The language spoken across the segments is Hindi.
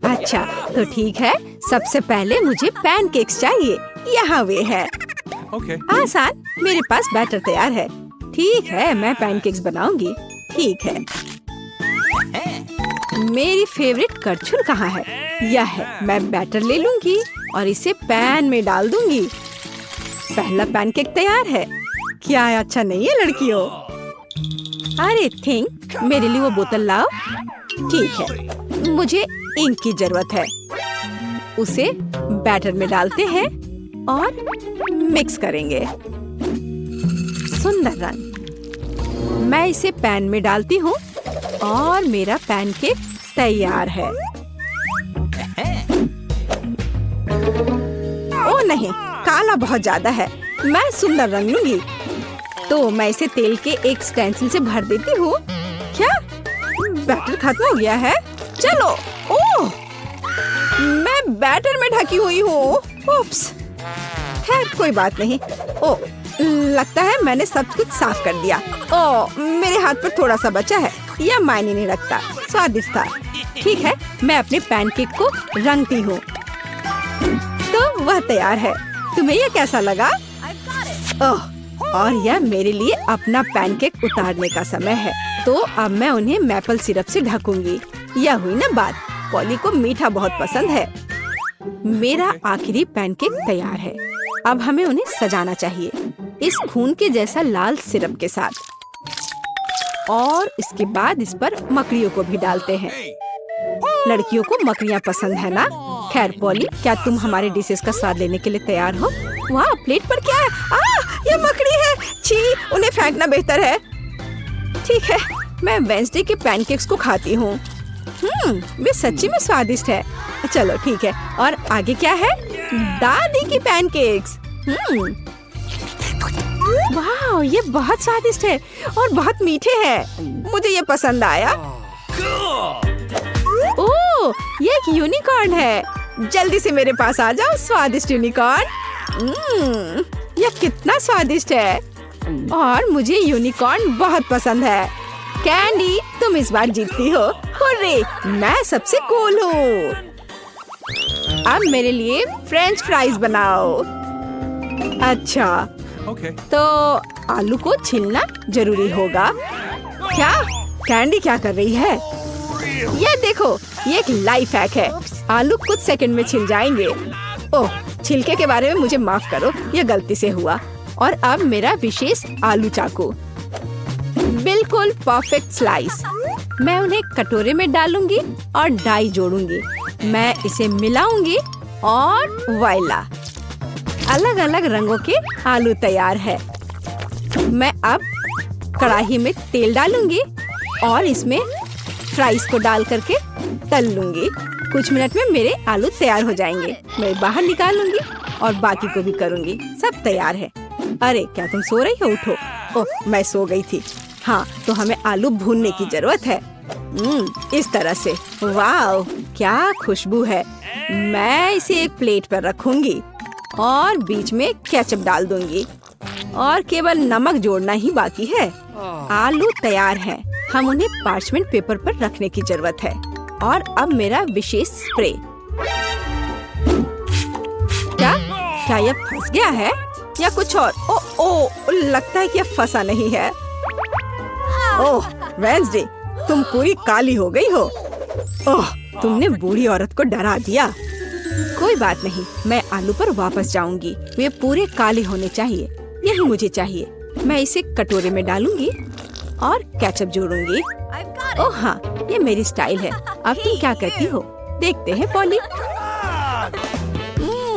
अच्छा तो ठीक है, सबसे पहले मुझे पैनकेक्स चाहिए। यहाँ वे है। आसान, मेरे पास बैटर तैयार है। ठीक है, मैं पैनकेक्स बनाऊंगी। ठीक है। मेरी फेवरेट करछुल कहाँ है? यह है। मैं बैटर ले लूंगी और इसे पैन में डाल दूंगी। पहला पैनकेक तैयार है। क्या अच्छा नहीं है लड़कियों? अरे थिंक, मेरे लिए वो बोतल लाओ। ठीक है, मुझे इंक की जरूरत है। उसे बैटर में डालते हैं और मिक्स करेंगे। सुंदर रंग। मैं इसे पैन में डालती हूँ और मेरा पैनकेक तैयार है। ओ नहीं, काला बहुत ज्यादा है। मैं सुंदर रंग लूंगी। तो मैं इसे तेल के एक स्टेंसिल से भर देती हूँ। क्या बैटर खत्म हो गया है? चलो। ओह, मैं बैटर में ढकी हुई हूँ। उप्स। खैर कोई बात नहीं। ओह, लगता है मैंने सब कुछ साफ कर दिया। ओह, मेरे हाथ पर थोड़ा सा बचा है। यह मायने नहीं रखता। स्वादिष्ट था। ठीक है, मैं अपने पैनकेक को रंगती हूँ। तो वह तैयार है। तुम्हें यह कैसा लगा? ओह, और यह मेरे लिए अपना पैनकेक उतारने का समय है। तो अब मैं उन्हें मैपल सिरप से ढकूंगी। यह हुई ना बात। पॉली को मीठा बहुत पसंद है। मेरा आखिरी पैनकेक तैयार है। अब हमें उन्हें सजाना चाहिए इस खून के जैसा लाल सिरप के साथ। और इसके बाद इस पर मकड़ियों को भी डालते हैं। लड़कियों को मकड़ियाँ पसंद है ना? खैर पॉली, क्या तुम हमारे डिशेस का स्वाद लेने के लिए तैयार हो? वाह, प्लेट पर क्या है? ये मकड़ी है। छी, उन्हें फेंकना बेहतर है। ठीक है, मैं वेंसडे के पैनकेक्स को खाती हूँ। वे सच्ची में स्वादिष्ट है। चलो ठीक है, और आगे क्या है? दादी की पैनकेक्स। वाह, ये बहुत स्वादिष्ट है और बहुत मीठे हैं। मुझे ये पसंद आया। ओह, ये एक यूनिकॉर्न है। जल्दी से मेरे पास आ जाओ स्वादिष्ट यूनिकॉर्न। यह कितना स्वादिष्ट है और मुझे यूनिकॉर्न बहुत पसंद है। कैंडी, तुम इस बार जीतती हो। हुर्रे, मैं सबसे कूल हूँ। अब मेरे लिए फ्रेंच फ्राइज बनाओ। अच्छा, तो आलू को छीलना जरूरी होगा। क्या कैंडी क्या कर रही है? ये देखो, ये एक लाइफ हैक है। आलू कुछ सेकंड में छिल जाएंगे। ओह, छिलके के बारे में मुझे माफ करो, यह गलती से हुआ। और अब मेरा विशेष आलू चाकू। बिल्कुल परफेक्ट स्लाइस। मैं उन्हें कटोरे में डालूंगी और डाई जोड़ूंगी। मैं इसे मिलाऊंगी और वॉइला, अलग अलग रंगों के आलू तैयार है। मैं अब कढ़ाई में तेल डालूंगी और इसमें फ्राइज को डाल करके तल लूंगी। कुछ मिनट में मेरे आलू तैयार हो जाएंगे। मैं बाहर निकाल लूंगी और बाकी को भी करूंगी। सब तैयार है। अरे क्या तुम सो रही हो? उठो। ओह, मैं सो गई थी। हाँ, तो हमें आलू भूनने की जरूरत है। इस तरह से। वाह, क्या खुशबू है। मैं इसे एक प्लेट पर रखूंगी और बीच में केचप डाल दूंगी और केवल नमक जोड़ना ही बाकी है। आलू तैयार हैं। हम उन्हें पार्चमेंट पेपर पर रखने की जरूरत है। और अब मेरा विशेष स्प्रे। क्या यह फंस गया है या कुछ और? ओह, लगता है कि यह फंसा नहीं है। ओह वेंसडे, तुम पूरी काली हो गई हो। ओह, तुमने बूढ़ी औरत को डरा दिया। कोई बात नहीं, मैं आलू पर वापस जाऊंगी। वे पूरे काले होने चाहिए। यही मुझे चाहिए। मैं इसे कटोरे में डालूंगी और केचप जोड़ूंगी। ओह हाँ, ये मेरी स्टाइल है। अब तुम क्या करती हो? देखते हैं पॉली।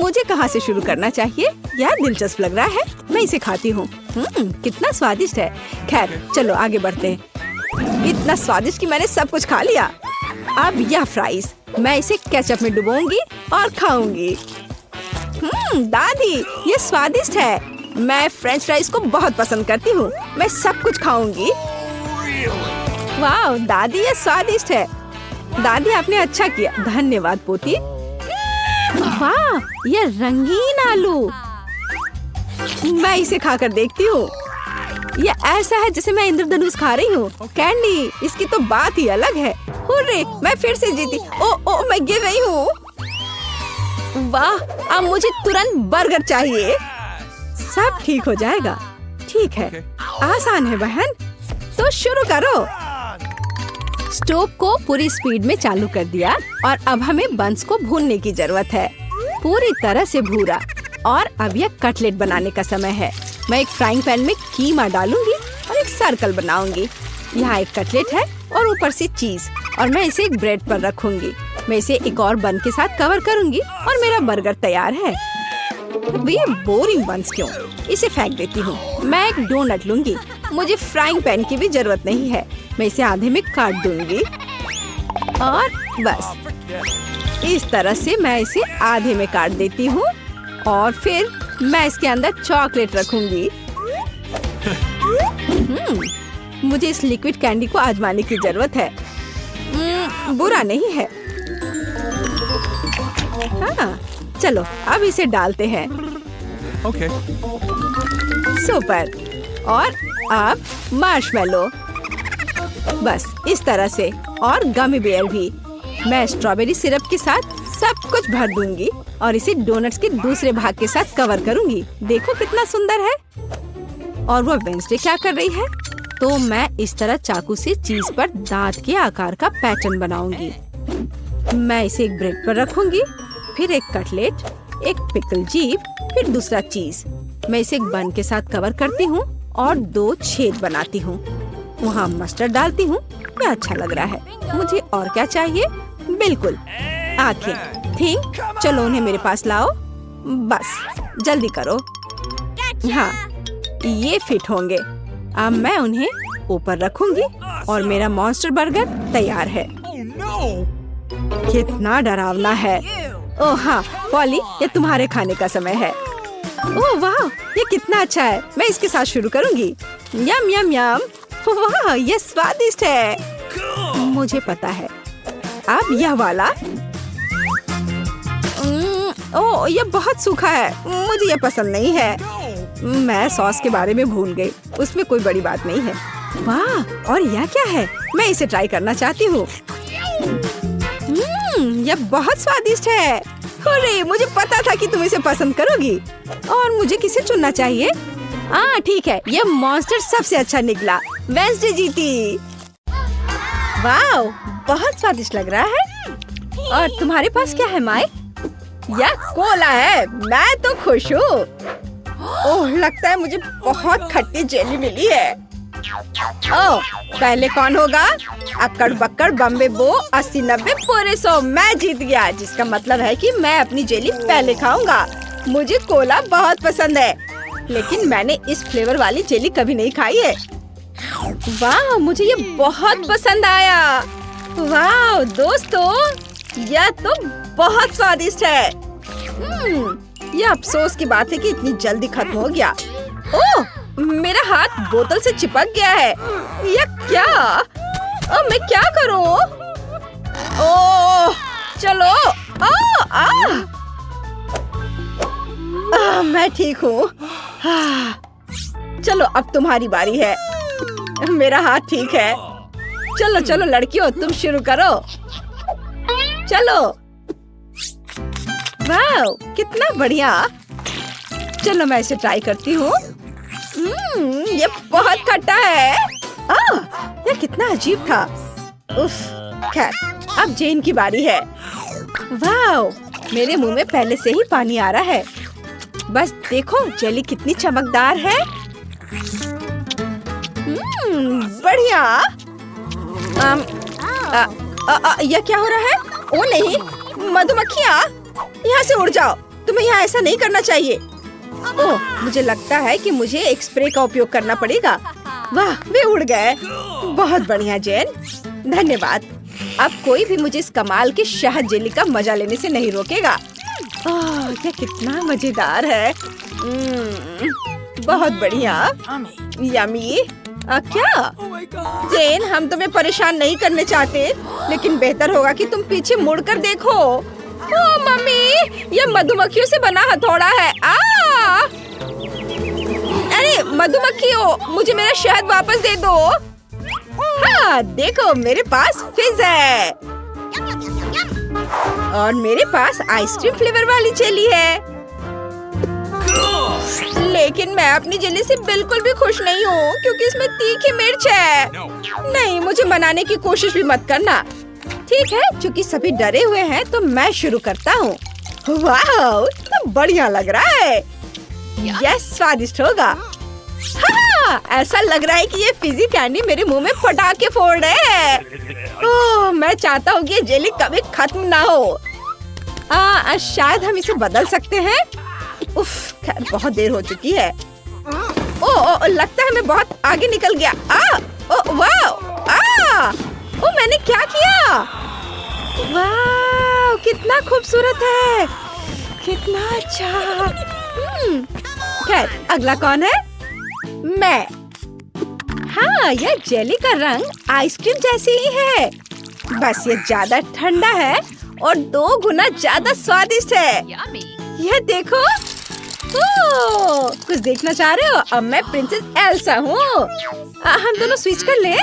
मुझे कहाँ से शुरू करना चाहिए? यार दिलचस्प लग रहा है। मैं इसे खाती हूँ। कितना स्वादिष्ट है। खैर चलो आगे बढ़ते हैं। इतना स्वादिष्ट कि मैंने सब कुछ खा लिया। अब यह फ्राइज, मैं इसे केचप में डुबोऊंगी और खाऊंगी। दादी, ये स्वादिष्ट है। मैं फ्रेंच फ्राइज को बहुत पसंद करती हूँ। मैं सब कुछ खाऊंगी। वाह दादी, ये स्वादिष्ट है। दादी आपने अच्छा किया। धन्यवाद पोती। वाह, ये रंगीन आलू। मैं इसे खाकर देखती हूँ। ये ऐसा है जैसे मैं इंद्रधनुष खा रही हूँ। कैंडी, इसकी तो बात ही अलग है। हुर्रे, मैं फिर से जीती। ओ मैं गिर रही हूँ। वाह, अब मुझे तुरंत बर्गर चाहिए। सब ठीक हो जाएगा। ठीक है, आसान है बहन, तो शुरू करो। स्टोव को पूरी स्पीड में चालू कर दिया और अब हमें बंस को भूनने की जरूरत है, पूरी तरह से भूरा। और अब यह कटलेट बनाने का समय है। मैं एक फ्राइंग पैन में कीमा डालूंगी और एक सर्कल बनाऊंगी। यहाँ एक कटलेट है और ऊपर से चीज, और मैं इसे एक ब्रेड पर रखूंगी। मैं इसे एक और बन के साथ कवर करूंगी और मेरा बर्गर तैयार है। ये बोरिंग बंस क्यों, इसे फेंक देती हूँ। मैं एक डोनट लूंगी। मुझे फ्राइंग पैन की भी जरूरत नहीं है। मैं इसे आधे में काट दूंगी और बस इस तरह से मैं इसे आधे में काट देती हूँ और फिर मैं इसके अंदर चॉकलेट रखूंगी। मुझे इस लिक्विड कैंडी को आजमाने की जरूरत है। बुरा नहीं है। हाँ, चलो अब इसे डालते हैं। Okay. सुपर। और अब मार्शमेलो, बस इस तरह से, और गमी बेयर भी। मैं स्ट्रॉबेरी सिरप के साथ सब कुछ भर दूंगी और इसे डोनट्स के दूसरे भाग के साथ कवर करूंगी। देखो कितना सुंदर है। और वो वेंसडे क्या कर रही है? तो मैं इस तरह चाकू से चीज पर दांत के आकार का पैटर्न बनाऊंगी। मैं इसे एक ब्रेड पर रखूंगी, फिर एक कटलेट, एक पिकल जीप, फिर दूसरा चीज। मैं इसे एक बन के साथ कवर करती हूँ और 2 छेद बनाती हूँ। वहाँ मस्टर्ड डालती हूँ। ये अच्छा लग रहा है। मुझे और क्या चाहिए? बिल्कुल, आंखें। थिंक, चलो उन्हें मेरे पास लाओ। बस जल्दी करो। हाँ, ये फिट होंगे। अब मैं उन्हें ऊपर रखूंगी और मेरा मॉन्स्टर बर्गर तैयार है। कितना डरावना है। ओह हाँ पॉली, ये तुम्हारे खाने का समय है। ओह वाह, ये कितना अच्छा है। मैं इसके साथ शुरू करूंगी। यम यम यम। वाह, ये स्वादिष्ट है। मुझे पता है। अब यह वाला। ओह, ये बहुत सूखा है। मुझे ये पसंद नहीं है। मैं सॉस के बारे में भूल गई। उसमें कोई बड़ी बात नहीं है। वाह, और यह क्या है? मैं इसे ट्राई करना चाहती हूँ। यह बहुत स्वादिष्ट है। अरे, मुझे पता था कि तुम इसे पसंद करोगी। और मुझे किसे चुनना चाहिए? हाँ ठीक है, यह मॉन्स्टर सबसे अच्छा निकला। वेंसडे जीती। वाह, बहुत स्वादिष्ट लग रहा है। और तुम्हारे पास क्या है माई? यह कोला है। मैं तो खुश हूँ। ओह, लगता है मुझे बहुत खट्टी जेली मिली है। ओह, पहले कौन होगा? अक्कड़ बक्कड़ बम्बे बो 80-90 पूरे 100। मैं जीत गया, जिसका मतलब है कि मैं अपनी जेली पहले खाऊंगा। मुझे कोला बहुत पसंद है, लेकिन मैंने इस फ्लेवर वाली जेली कभी नहीं खाई है। वाह, मुझे ये बहुत पसंद आया। वाह दोस्तों, यह तो बहुत स्वादिष्ट है। यह अफसोस की बात है कि इतनी जल्दी खत्म हो गया। ओह, मेरा हाथ बोतल से चिपक गया है। यह क्या? अब मैं क्या करूं? ओह, चलो। मैं ठीक हूँ। चलो, अब तुम्हारी बारी है। मेरा हाथ ठीक है। चलो चलो लड़कियों, तुम शुरू करो। चलो। वाह, कितना बढ़िया। चलो मैं इसे ट्राई करती हूँ। ये बहुत खट्टा है। यह कितना अजीब था। उफ, खैर, अब जेन की बारी है। वाह, मेरे मुंह में पहले से ही पानी आ रहा है। बस देखो जेली कितनी चमकदार है। बढ़िया। यह क्या हो रहा है? ओ नहीं, मधुमक्खियाँ, यहाँ से उड़ जाओ। तुम्हें यहाँ ऐसा नहीं करना चाहिए। ओह, मुझे लगता है कि मुझे एक स्प्रे का उपयोग करना पड़ेगा। वाह, वे उड़ गए। बहुत बढ़िया जेन, धन्यवाद। अब कोई भी मुझे इस कमाल की शहद जेली का मजा लेने से नहीं रोकेगा। यह कितना मजेदार है। बहुत बढ़िया। यमी। क्या? जेन, हम तुम्हें परेशान नहीं करने चाहते, लेकिन बेहतर होगा कि तुम पीछे मुड़कर देखो। ओह मम्मी, यह मधुमक्खियों से बना हथौड़ा है। अरे मधुमक्खियों, मुझे मेरा शहद वापस दे दो। हाँ देखो, मेरे पास फिज है और मेरे पास आइसक्रीम फ्लेवर वाली जेली है। लेकिन मैं अपनी जेली से बिल्कुल भी खुश नहीं हूँ क्योंकि इसमें तीखी मिर्च है। नहीं, मुझे मनाने की कोशिश भी मत करना। ठीक है, क्योंकि सभी डरे हुए हैं तो मैं शुरू करता हूँ। वाह, तो बढ़िया लग रहा है। यह स्वादिष्ट होगा। हाँ, ऐसा लग रहा है कि ये फिजी कैंडी मेरे मुंह में पटाखे फोड़ रहे हैं। ओह, मैं चाहता हूँ कि ये जेली कभी खत्म ना हो। शायद हम इसे बदल सकते हैं। उफ, खैर बहुत देर हो चुकी है। ओह, लगता है मैं बहुत आगे निकल गया। वाह, मैंने क्या किया? वाह, कितना खूबसूरत है, कितना अच्छा। खैर, अगला कौन है? मैं। हाँ, यह जेली का रंग आइसक्रीम जैसी ही है, बस ये ज्यादा ठंडा है और 2 गुना ज्यादा स्वादिष्ट है। यह देखो। कुछ देखना चाह रहे हो? अब मैं प्रिंसेस एल्सा हूँ। हम दोनों स्विच कर ले।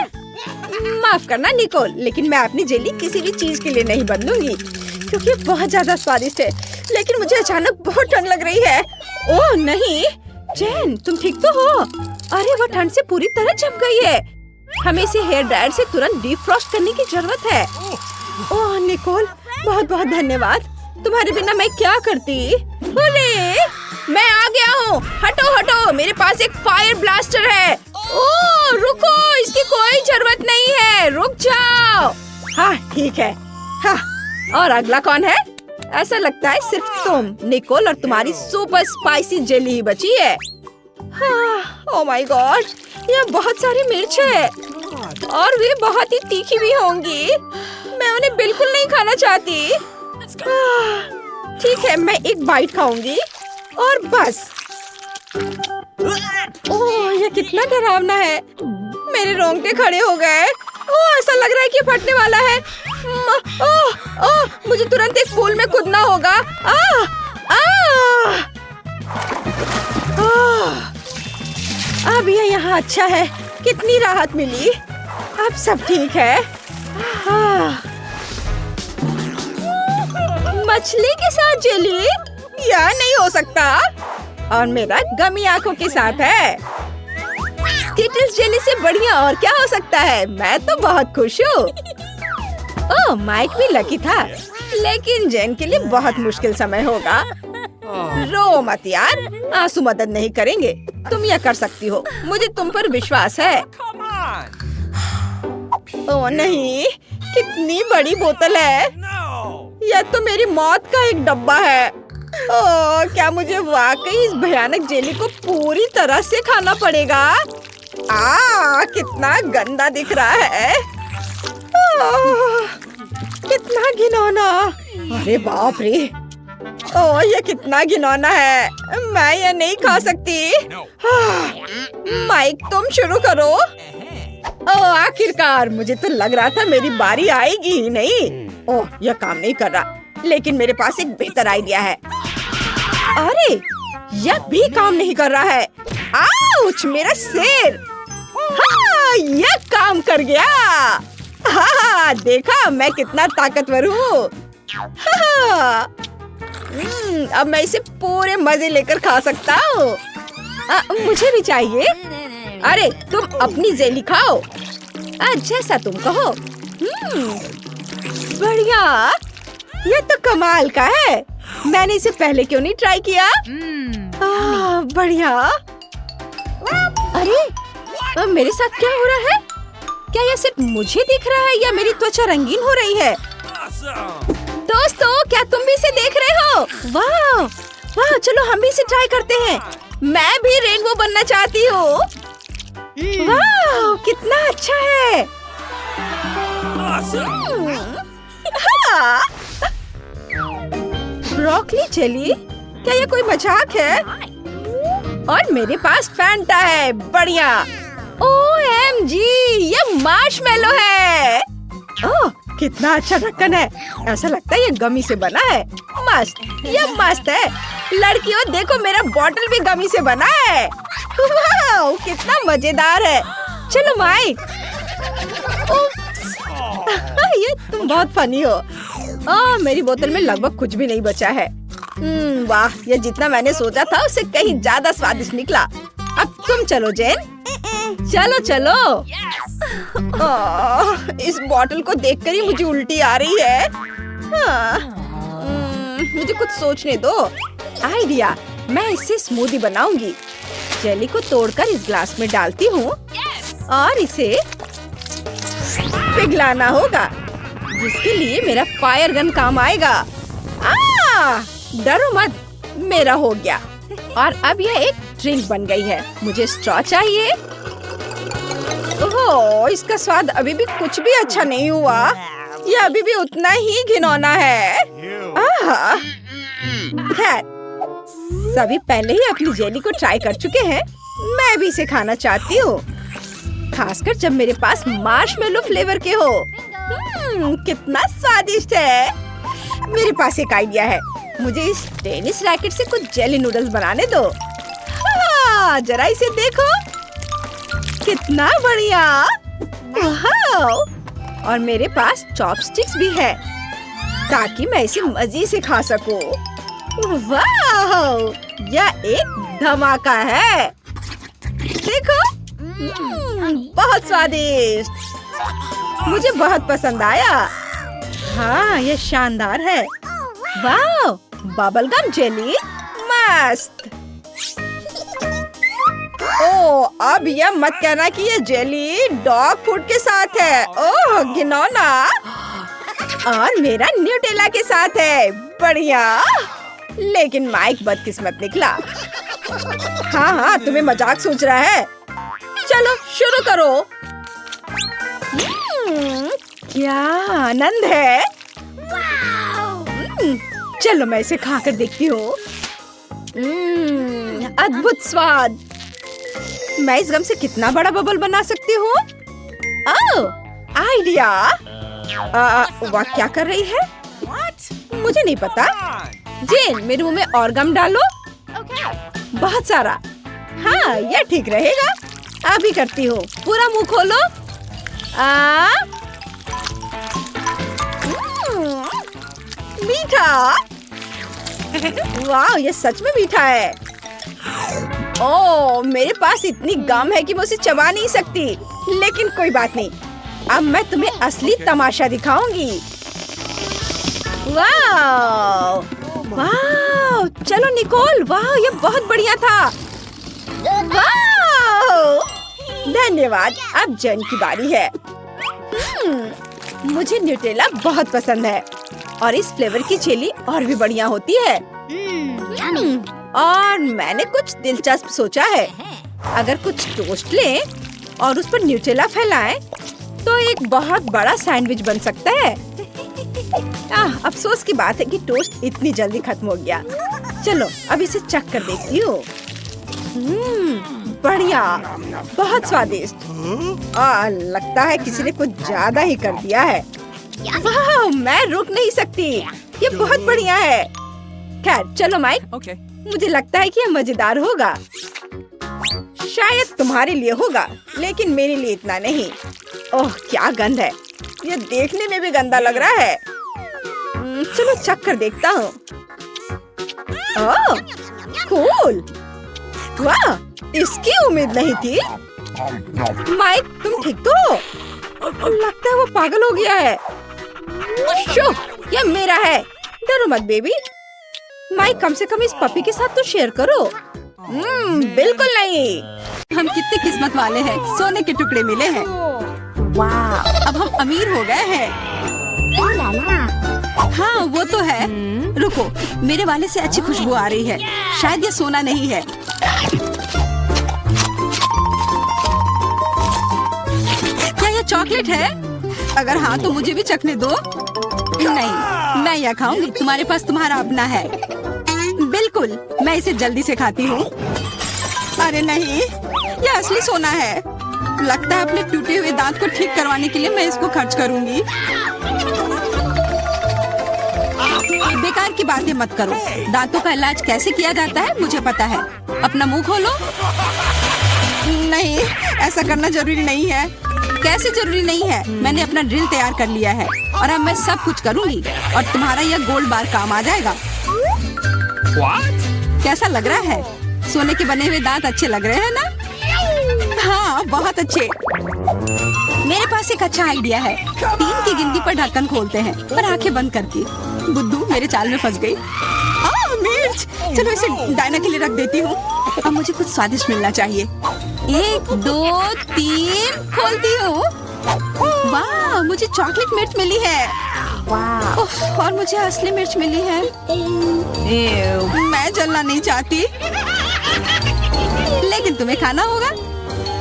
माफ करना निकोल, लेकिन मैं अपनी जेली किसी भी चीज के लिए नहीं बदलूंगी क्योंकि बहुत ज्यादा स्वादिष्ट है। लेकिन मुझे अचानक बहुत ठंड लग रही है। ओह नहीं, जेन तुम ठीक तो हो? अरे वह ठंड से पूरी तरह जम गई है। हमें इसे हेयर ड्रायर से तुरंत डीफ्रॉस्ट करने की जरूरत है। ओह निकोल, बहुत बहुत धन्यवाद। तुम्हारे बिना मैं क्या करती? अरे मैं आ गया हूँ। हटो हटो, मेरे पास एक फायर ब्लास्टर है। ओह रुको, इसकी कोई जरूरत नहीं है, रुक जाओ। हाँ ठीक है। हाँ, और अगला कौन है? ऐसा लगता है सिर्फ तुम, निकोल, और तुम्हारी सुपर स्पाइसी जेली ही बची है। हाँ, ओह माय गॉड, यहाँ बहुत सारी मिर्च है और वे बहुत ही तीखी भी होंगी। मैं उन्हें बिल्कुल नहीं खाना चाहती। ठीक है, मैं एक बाइट खाऊंगी और बस। ओह, ये कितना डरावना है। मेरे रोंगटे खड़े हो गए। ओह, ऐसा लग रहा है कि फटने वाला है। ओह, मुझे तुरंत एक पूल में कूदना होगा। अब ये यहाँ अच्छा है, कितनी राहत मिली। अब सब ठीक है। मछली के साथ जेली? यह नहीं हो सकता। और मेरा गमी आंखों के साथ है। स्टिटल्स जेली से बढ़िया और क्या हो सकता है। मैं तो बहुत खुश हूँ। ओह, माइक भी लकी था, लेकिन जेन के लिए बहुत मुश्किल समय होगा। रो मत यार, आंसू मदद नहीं करेंगे। तुम यह कर सकती हो, मुझे तुम पर विश्वास है। ओह नहीं, कितनी बड़ी बोतल है। यह तो मेरी मौत का एक डब्बा है। ओह, क्या मुझे वाकई इस भयानक जेली को पूरी तरह से खाना पड़ेगा? कितना गंदा दिख रहा है। कितना घिनौना। अरे बाप रे। ओह, ये कितना घिनौना है। मैं ये नहीं खा सकती। माइक तुम शुरू करो। ओह, आखिरकार, मुझे तो लग रहा था मेरी बारी आएगी ही नहीं। ओह, यह काम नहीं कर रहा, लेकिन मेरे पास एक बेहतर आइडिया है। अरे यह भी काम नहीं कर रहा है। आउच, मेरा सिर। हाँ, यह काम कर गया। हाँ, देखा मैं कितना ताकतवर हूँ। अब मैं इसे पूरे मजे लेकर खा सकता हूँ। मुझे भी चाहिए। अरे तुम अपनी जेली खाओ, जैसा तुम कहो। बढ़िया, ये तो कमाल का है। मैंने इसे पहले क्यों नहीं ट्राई किया? बढ़िया। अरे मेरे साथ क्या हो रहा है? क्या यह सिर्फ मुझे दिख रहा है या मेरी त्वचा रंगीन हो रही है? दोस्तों, क्या तुम भी इसे देख रहे हो? वाह वाह, चलो हम भी इसे ट्राई करते हैं। मैं भी रेनबो बनना चाहती हूँ। वाह, कितना अच्छा है। Broccoli jelly? क्या ये कोई मजाक है? और मेरे पास फैंटा है। बढ़िया। OMG, ये मार्शमेलो है। ओह, कितना अच्छा ढक्कन है। ऐसा लगता है ये गमी से बना है। मस्त, ये मस्त है। लड़कियों देखो, मेरा बॉटल भी गमी से बना है। वाह, कितना मजेदार है। चलो माइक, ये तुम बहुत फनी हो। मेरी बोतल में लगभग कुछ भी नहीं बचा है। वाह, ये जितना मैंने सोचा था उससे कहीं ज्यादा स्वादिष्ट निकला। अब तुम चलो जेन, चलो चलो। इस बोतल को देखकर ही मुझे उल्टी आ रही है। मुझे कुछ सोचने दो। आइडिया, मैं इससे स्मूदी बनाऊंगी। जेली को तोड़कर इस ग्लास में डालती हूँ और इसे पिघलाना होगा, जिसके लिए मेरा फायर गन काम आएगा। डरो मत, मेरा हो गया। और अब यह एक ड्रिंक बन गई है। मुझे स्ट्रॉ चाहिए। ओह, इसका स्वाद अभी भी कुछ भी अच्छा नहीं हुआ। यह अभी भी उतना ही घिनौना है। खैर, सभी पहले ही अपनी जेली को ट्राई कर चुके हैं। मैं भी इसे खाना चाहती हूँ, खासकर जब मेरे पास मार्शमेलो फ्लेवर के हो। कितना स्वादिष्ट है। मेरे पास एक आइडिया है। मुझे इस टेनिस रैकेट से कुछ जेली नूडल्स बनाने दो। जरा इसे देखो, कितना बढ़िया। और मेरे पास चॉपस्टिक्स भी है, ताकि मैं इसे मजे से खा सकूं। वाह, यह एक धमाका है। देखो, बहुत स्वादिष्ट। मुझे बहुत पसंद आया। हाँ, यह शानदार है। वाह, बबलगम जेली, मस्त। ओह, अब यह मत कहना कि यह जेली डॉग फूड के साथ है। ओह, घिनौना। और मेरा न्यूटेला के साथ है। बढ़िया। लेकिन माइक बदकिस्मत निकला। हाँ, तुम्हें मजाक सोच रहा है। चलो शुरू करो। क्या आनंद है। चलो मैं इसे खाकर देखती हूँ। अद्भुत स्वाद। मैं इस गम से कितना बड़ा बबल बना सकती हूँ। आइडिया। वाह, क्या कर रही है। मुझे नहीं पता। जेन, मेरे मुंह में और गम डालो। बहुत सारा। हाँ, यह ठीक रहेगा। अभी करती हूँ। पूरा मुंह खोलो। मीठा। वाह, ये सच में मीठा है। ओह, मेरे पास इतनी गम है कि मैं उसे चबा नहीं सकती। लेकिन कोई बात नहीं, अब मैं तुम्हें असली तमाशा दिखाऊंगी। वाह, वाह, चलो निकोल। वाह, ये बहुत बढ़िया था। वाह, धन्यवाद। अब जेन की बारी है। मुझे न्यूटेला बहुत पसंद है और इस फ्लेवर की जेली और भी बढ़िया होती है। और मैंने कुछ दिलचस्प सोचा है। अगर कुछ टोस्ट लें और उस पर न्यूटेला फैलाएं, तो एक बहुत बड़ा सैंडविच बन सकता है। अफसोस की बात है कि टोस्ट इतनी जल्दी खत्म हो गया। चलो अब इसे चख कर देखती हूँ। बढ़िया, बहुत स्वादिष्ट। लगता है किसी ने कुछ ज्यादा ही कर दिया है। वाह, मैं रुक नहीं सकती। ये बहुत बढ़िया है। खैर, चलो माइक। मुझे लगता है कि यह मजेदार होगा। शायद तुम्हारे लिए होगा, लेकिन मेरे लिए इतना नहीं। ओह, क्या गंध है। ये देखने में भी गंदा लग रहा है। चलो चख कर देखता हूँ। ओह, कूल। वाह, इसकी उम्मीद नहीं थी। माइक, तुम ठीक तो? लगता है वो पागल हो गया है। शो, यह मेरा है। डरो मत बेबी। माइक, कम से कम इस पपी के साथ तो शेयर करो। बिल्कुल नहीं। हम कितने किस्मत वाले हैं, सोने के टुकड़े मिले हैं। वाह, अब हम अमीर हो गए हैं। हाँ, वो तो है। रुको, मेरे वाले से अच्छी खुशबू आ रही है। शायद ये सोना नहीं है। क्या ये चॉकलेट है? अगर हाँ तो मुझे भी चखने दो। नहीं, मैं यह खाऊंगी। तुम्हारे पास तुम्हारा अपना है। बिल्कुल, मैं इसे जल्दी से खाती हूँ। अरे नहीं, यह असली सोना है। लगता है अपने टूटे हुए दांत को ठीक करवाने के लिए मैं इसको खर्च करूंगी। बेकार की बातें मत करो। दांतों का इलाज कैसे किया जाता है मुझे पता है। अपना मुंह खोलो। नहीं, ऐसा करना जरूरी नहीं है। कैसे जरूरी नहीं है, मैंने अपना ड्रिल तैयार कर लिया है और अब मैं सब कुछ करूँगी और तुम्हारा यह गोल्ड बार काम आ जाएगा। कैसा लग रहा है? सोने के बने हुए दांत अच्छे लग रहे हैं ना? हाँ, बहुत अच्छे। मेरे पास एक अच्छा आइडिया है। 3 की गिनती पर ढक्कन खोलते हैं पर आंखें बंद करके। बुद्धू मेरे चाल में फंस गई। मिर्च, चलो इसे डायना के लिए रख देती हूँ। अब मुझे कुछ स्वादिष्ट मिलना चाहिए। 1 2 3 खोलती हूँ। वाह, मुझे चॉकलेट मिर्च मिली है। उफ, और मुझे असली मिर्च मिली है। मैं जलना नहीं चाहती, लेकिन तुम्हें खाना होगा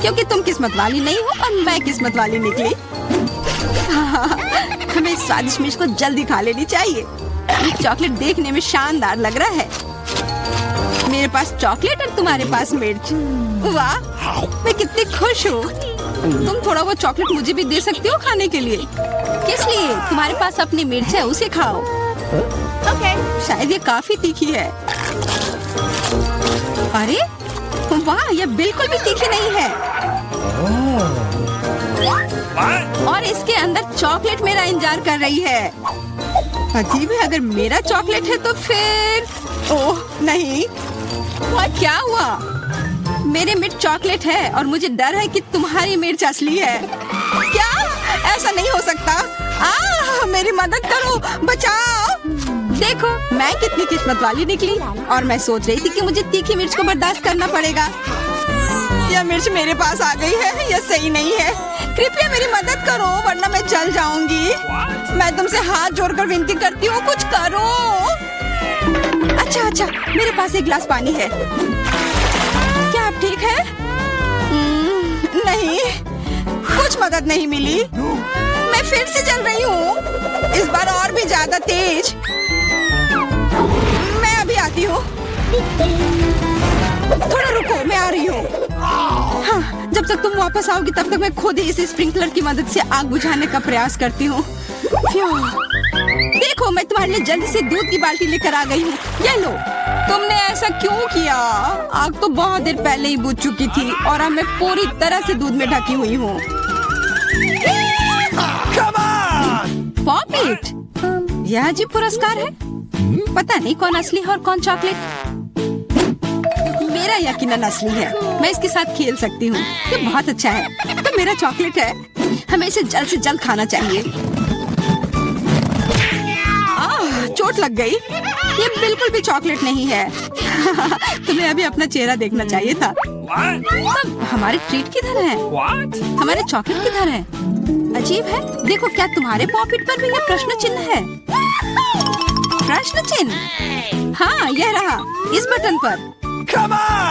क्योंकि तुम किस्मत वाली नहीं हो और मैं किस्मत वाली निकली। हमें इस स्वादिष्ट मिर्च को जल्दी खा लेनी चाहिए। ये चॉकलेट देखने में शानदार लग रहा है। मेरे पास चॉकलेट और तुम्हारे पास मिर्च। वाह, मैं कितनी खुश हूँ। तुम थोड़ा वो चॉकलेट मुझे भी दे सकती हो खाने के लिए। किस लिए? तुम्हारे पास अपनी मिर्च है, उसे खाओ। शायद ये काफी तीखी है। अरे वाह, यह बिल्कुल भी तीखी नहीं है। और इसके अंदर चॉकलेट मेरा इंतजार कर रही है। अजीब है, अगर मेरा चॉकलेट है तो फिर ओह नहीं, क्या हुआ? मेरे मिर्च चॉकलेट है और मुझे डर है कि तुम्हारी मिर्च असली है। क्या? ऐसा नहीं हो सकता। मेरी मदद करो, बचाओ। देखो मैं कितनी किस्मत वाली निकली और मैं सोच रही थी कि मुझे तीखी मिर्च को बर्दाश्त करना पड़ेगा। यह मिर्च मेरे पास आ गई है, यह सही नहीं है। कृपया मेरी मदद करो वरना मैं जल जाऊंगी। मैं तुमसे हाथ जोड़कर विनती करती हूँ, कुछ करो। अच्छा, मेरे पास एक गिलास पानी है। क्या आप ठीक है? नहीं, कुछ मदद नहीं मिली। मैं फिर से जल रही हूँ, इस बार और भी ज्यादा तेज। मैं अभी आती हूँ। थोड़ा रुको, मैं आ रही हूँ। हाँ, जब तक तुम वापस आओगी तब तक मैं खुद ही इस स्प्रिंकलर की मदद से आग बुझाने का प्रयास करती हूँ। देखो, मैं तुम्हारे लिए जल्दी से दूध की बाल्टी लेकर आ गई हूँ। ये लो। तुमने ऐसा क्यों किया? आग तो बहुत देर पहले ही बुझ चुकी थी और अब मैं पूरी तरह से दूध में ढकी हुई हूँ। पॉपिट, यह अजीब पुरस्कार है। पता नहीं कौन असली है और कौन चॉकलेट। मेरा यकीनन असली है, मैं इसके साथ खेल सकती हूँ। ये बहुत अच्छा है। तो मेरा चॉकलेट है, हमें इसे जल्द से जल्द खाना चाहिए। चोट लग गई। ये बिल्कुल भी चॉकलेट नहीं है। तुम्हें अभी अपना चेहरा देखना चाहिए था। तब हमारे ट्रीट किधर है? हमारे चॉकलेट किधर है? अजीब है। देखो, क्या तुम्हारे पॉकेट पर भी यह प्रश्न चिन्ह है? प्रश्न चिन्ह? हाँ, यह रहा, इस बटन पर।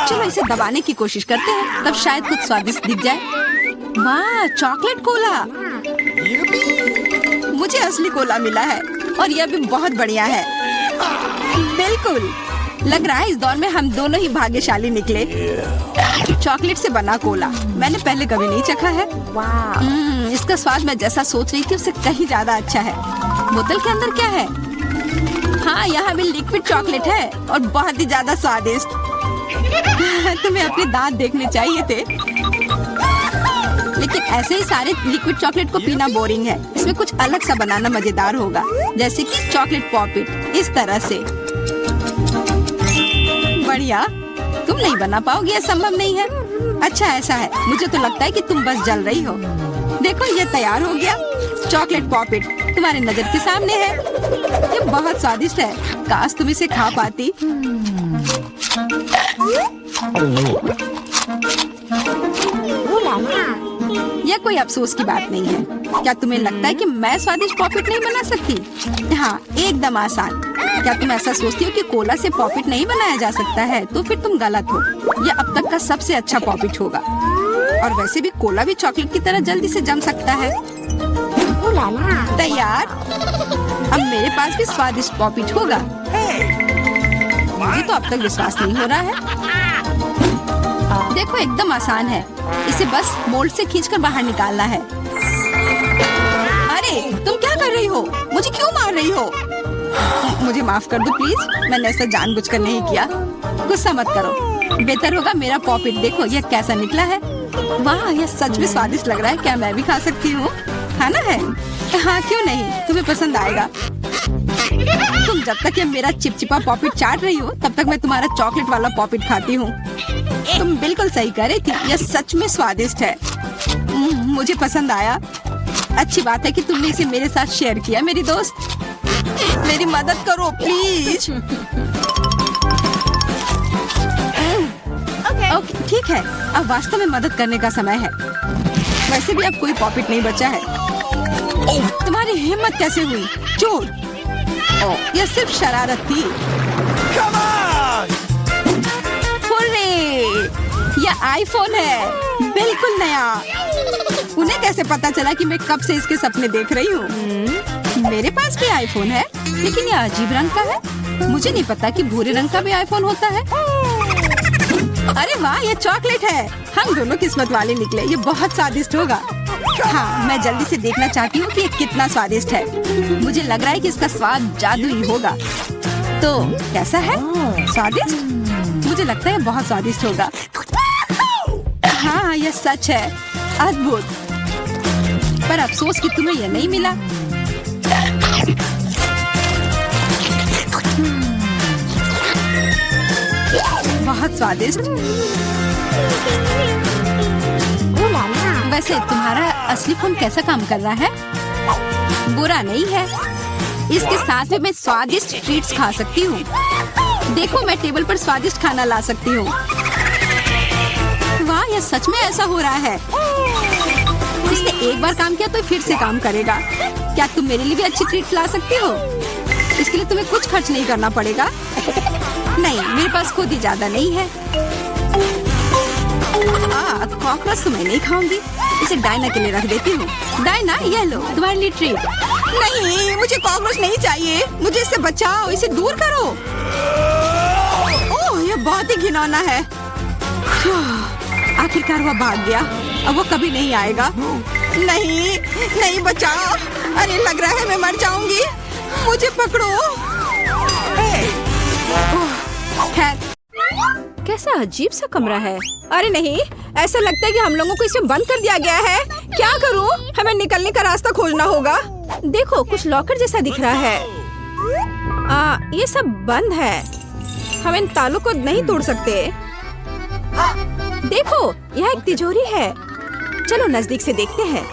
चलो इसे दबाने की कोशिश करते हैं, तब शायद कुछ स्वादिष्ट दिख जाए। वाह, चॉकलेट कोला। मुझे असली कोला मिला है और यह भी बहुत बढ़िया है। बिल्कुल, लग रहा है इस दौर में हम दोनों ही भाग्यशाली निकले। चॉकलेट से बना कोला मैंने पहले कभी नहीं चखा है। इसका स्वाद मैं जैसा सोच रही थी उससे कहीं ज्यादा अच्छा है। बोतल के अंदर क्या है? हाँ, यहाँ भी लिक्विड चॉकलेट है और बहुत ही ज्यादा स्वादिष्ट। तुम्हें अपने दांत देखने चाहिए थे। लेकिन ऐसे ही सारे लिक्विड चॉकलेट को पीना बोरिंग है। इसमें कुछ अलग सा बनाना मजेदार होगा, जैसे कि चॉकलेट पॉपिट, इस तरह से। बढ़िया। तुम नहीं बना पाओगी, यह संभव नहीं है। अच्छा, ऐसा है। मुझे तो लगता है कि तुम बस जल रही हो। देखो, ये तैयार हो गया। चॉकलेट पॉपिट तुम्हारी नजर के सामने है। ये बहुत स्वादिष्ट है। काश तुम इसे खा पाती। यह कोई अफसोस की बात नहीं है। क्या तुम्हें लगता है कि मैं स्वादिष्ट पॉपिट नहीं बना सकती? हाँ, एकदम आसान। क्या तुम ऐसा सोचती हो कि कोला से पॉपिट नहीं बनाया जा सकता है? तो फिर तुम गलत हो। यह अब तक का सबसे अच्छा पॉपिट होगा। और वैसे भी कोला भी चॉकलेट की तरह जल्दी से जम सकता है। तैयार? अब मेरे पास भी स्वादिष्ट पॉपिट होगा। मुझे तो अब तक विश्वास नहीं हो रहा है। देखो, एकदम आसान है। इसे बस मोल्ड से खींचकर बाहर निकालना है। अरे, तुम क्या कर रही हो? मुझे क्यों मार रही हो? मुझे माफ कर दो प्लीज। मैंने ऐसा जानबूझकर नहीं किया। गुस्सा मत करो। बेहतर होगा मेरा पॉपिट देखो ये कैसा निकला है। वाह यह सच में स्वादिष्ट लग रहा है। क्या मैं भी खा सकती हूँ? खाना है? हाँ क्यों नहीं, तुम्हें पसंद आएगा। तुम जब तक ये मेरा चिपचिपा पॉपिट चाट रही हो तब तक मैं तुम्हारा चॉकलेट वाला पॉपिट खाती हूँ। तुम बिल्कुल सही कह रही थी, यह सच में स्वादिष्ट है। मुझे पसंद आया। अच्छी बात है कि तुमने इसे मेरे साथ शेयर किया। मेरी दोस्त मेरी मदद करो प्लीज। ओके ठीक है, अब वास्तव में मदद करने का समय है। वैसे भी अब कोई पॉपिट नहीं बचा है। तुम्हारी हिम्मत कैसे हुई चोर? यह सिर्फ शरारत थी। हुर्रे! यह आईफोन है, बिल्कुल नया। उन्हें कैसे पता चला कि मैं कब से इसके सपने देख रही हूँ? मेरे पास भी आईफोन है, लेकिन यह अजीब रंग का है। मुझे नहीं पता कि भूरे रंग का भी आईफोन होता है। अरे वाह, ये चॉकलेट है। हम दोनों किस्मत वाले निकले। ये बहुत स्वादिष्ट होगा। हाँ, मैं जल्दी से देखना चाहती हूँ कि ये कितना स्वादिष्ट है। मुझे लग रहा है कि इसका स्वाद जादुई होगा। तो कैसा है? स्वादिष्ट? मुझे लगता है बहुत स्वादिष्ट होगा। हाँ, यह सच है। अद्भुत। पर अफसोस कि तुम्हें यह नहीं मिला। बहुत स्वादिष्ट। वैसे तुम्हारा असली फोन कैसा काम कर रहा है? बुरा नहीं है। इसके साथ में मैं स्वादिष्ट ट्रीट्स खा सकती हूँ। देखो मैं टेबल पर स्वादिष्ट खाना ला सकती हूँ। वाह, यह सच में ऐसा हो रहा है। इसने एक बार काम किया तो फिर से काम करेगा। क्या तुम मेरे लिए भी अच्छी ट्रीट ला सकती हो? इसके लिए तुम्हें कुछ खर्च नहीं करना पड़ेगा। नहीं, मेरे पास खुद ही ज्यादा नहीं है। कॉकरोच तो मैं नहीं खाऊंगी। इसे डायना के लिए रख देती हूँ। डायना, ये लो तुम्हारे लिए ट्रीट। नहीं, मुझे कॉकरोच नहीं चाहिए। मुझे इससे बचाओ, इसे दूर करो। ओह, ये बहुत ही घिनौना है। आखिरकार वह भाग गया। अब वो कभी नहीं आएगा। नहीं, नहीं बचाओ। अरे लग रहा है मैं मर जाऊंगी। मुझे पकड़ो। खैर, कैसा अजीब सा कमरा है। अरे नहीं, ऐसा लगता है कि हम लोगों को इसमें बंद कर दिया गया है। क्या करूं? हमें निकलने का रास्ता खोजना होगा। देखो, कुछ लॉकर जैसा दिख रहा है। ये सब बंद है। हम इन तालों को नहीं तोड़ सकते। देखो, यह एक तिजोरी है। चलो नजदीक से देखते हैं।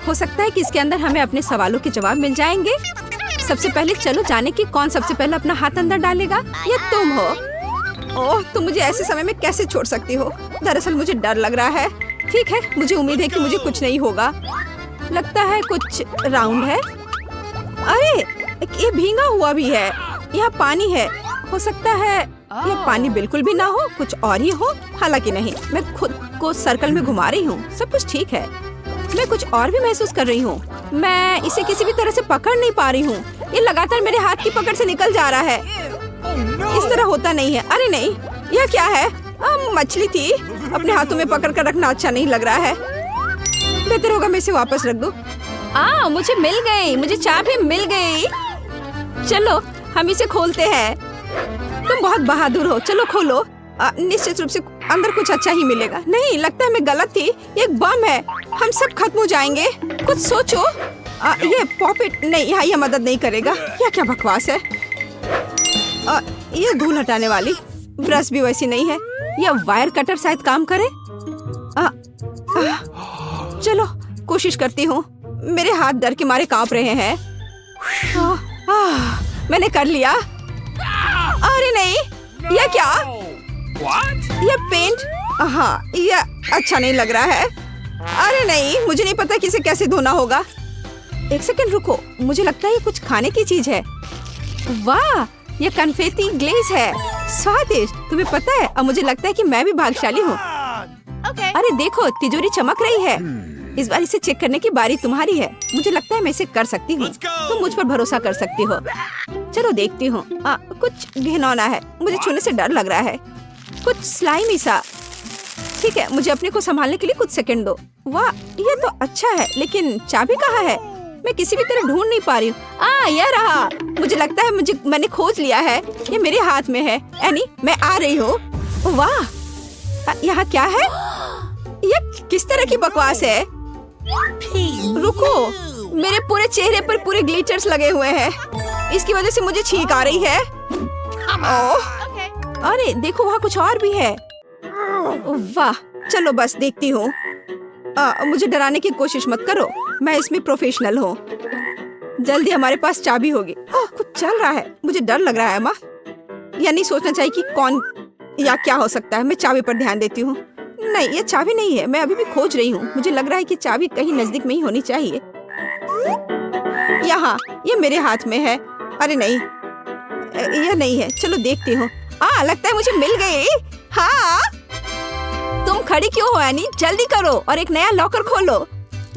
हो सकता है कि इसके अंदर हमें अपने सवालों के जवाब मिल जाएंगे। सबसे पहले चलो जाने की कौन सबसे पहले अपना हाथ अंदर डालेगा। ये तुम हो। ओह, तुम मुझे ऐसे समय में कैसे छोड़ सकती हो? दरअसल मुझे डर लग रहा है। ठीक है, मुझे उम्मीद है कि मुझे कुछ नहीं होगा। लगता है कुछ राउंड है। अरे, ये भींगा हुआ भी है। यहाँ पानी है। हो सकता है यह पानी बिल्कुल भी ना हो, कुछ और ही हो। हालांकि नहीं, मैं खुद को सर्कल में घुमा रही हूँ। सब कुछ ठीक है। मैं कुछ और भी महसूस कर रही हूँ। मैं इसे किसी भी तरह से पकड़ नहीं पा रही हूँ। ये लगातार मेरे हाथ की पकड़ से निकल जा रहा है। इस तरह होता नहीं है। अरे नहीं, यह क्या है? मछली थी। अपने हाथों में पकड़ कर रखना अच्छा नहीं लग रहा है। बेहतर होगा मैं इसे वापस रख दूं। मुझे मिल गई। मुझे चाबी मिल गई। चलो हम इसे खोलते हैं। तुम बहुत बहादुर हो। चलो खोलो। निश्चित रूप से अंदर कुछ अच्छा ही मिलेगा। नहीं, लगता है मैं गलत थी। ये एक बम है। हम सब खत्म हो जाएंगे। कुछ सोचो। ये पॉपिट नहीं, यहाँ यह मदद नहीं करेगा। यह क्या बकवास है? ये धूल हटाने वाली ब्रश भी वैसी नहीं है। यह वायर कटर शायद काम करे। चलो कोशिश करती हूँ। मेरे हाथ डर के मारे कांप रहे हैं। मैंने कर लिया। अरे नहीं, यह क्या? यह पेंट? हाँ, यह अच्छा नहीं लग रहा है। अरे नहीं, मुझे नहीं पता कि इसे कैसे धोना होगा। एक सेकंड रुको, मुझे लगता है ये कुछ खाने की चीज है। वाह, ये कन्फेटी ग्लेज है। स्वादिष्ट। तुम्हें पता है, अब मुझे लगता है कि मैं भी भाग्यशाली हूँ। अरे देखो, तिजोरी चमक रही है। इस बार इसे चेक करने की बारी तुम्हारी है। मुझे लगता है मैं इसे कर सकती हूँ। तुम मुझ पर भरोसा कर सकती हो। चलो देखती हूँ। कुछ घिनौना है। मुझे छूने से डर लग रहा है। कुछ स्लाइमी सा। ठीक है, मुझे अपने को संभालने के लिए कुछ सेकंड दो। वाह, ये तो अच्छा है, लेकिन चाबी कहाँ है? मैं किसी भी तरह ढूंढ नहीं पा रही हूँ। यह रहा। मुझे लगता है मैंने खोज लिया है। ये मेरे हाथ में है। एनी, मैं आ रही हूँ। वाह, यहाँ क्या है? यह किस तरह की बकवास है? रुको, मेरे पूरे चेहरे पर पूरे ग्लिटर्स लगे हुए हैं। इसकी वजह से मुझे छींक आ रही है। ओह, अरे देखो वहाँ कुछ और भी है। वाह, चलो बस देखती हूँ। मुझे डराने की कोशिश मत करो, मैं इसमें प्रोफेशनल हूँ। जल्दी हमारे पास चाबी होगी। कुछ चल रहा है, मुझे डर लग रहा है माँ। या नहीं सोचना चाहिए कि कौन या क्या हो सकता है। मैं चाबी पर ध्यान देती हूँ। नहीं, ये चाबी नहीं है, मैं अभी भी खोज रही हूँ। मुझे लग रहा है कि चाबी कहीं नजदीक में ही होनी चाहिए। यहाँ, ये मेरे हाथ में है। अरे नहीं, यह नहीं है। चलो देखती हूँ। लगता है मुझे मिल गई। हाँ, तुम खड़ी क्यों हो एनी? जल्दी करो और एक नया लॉकर खोलो।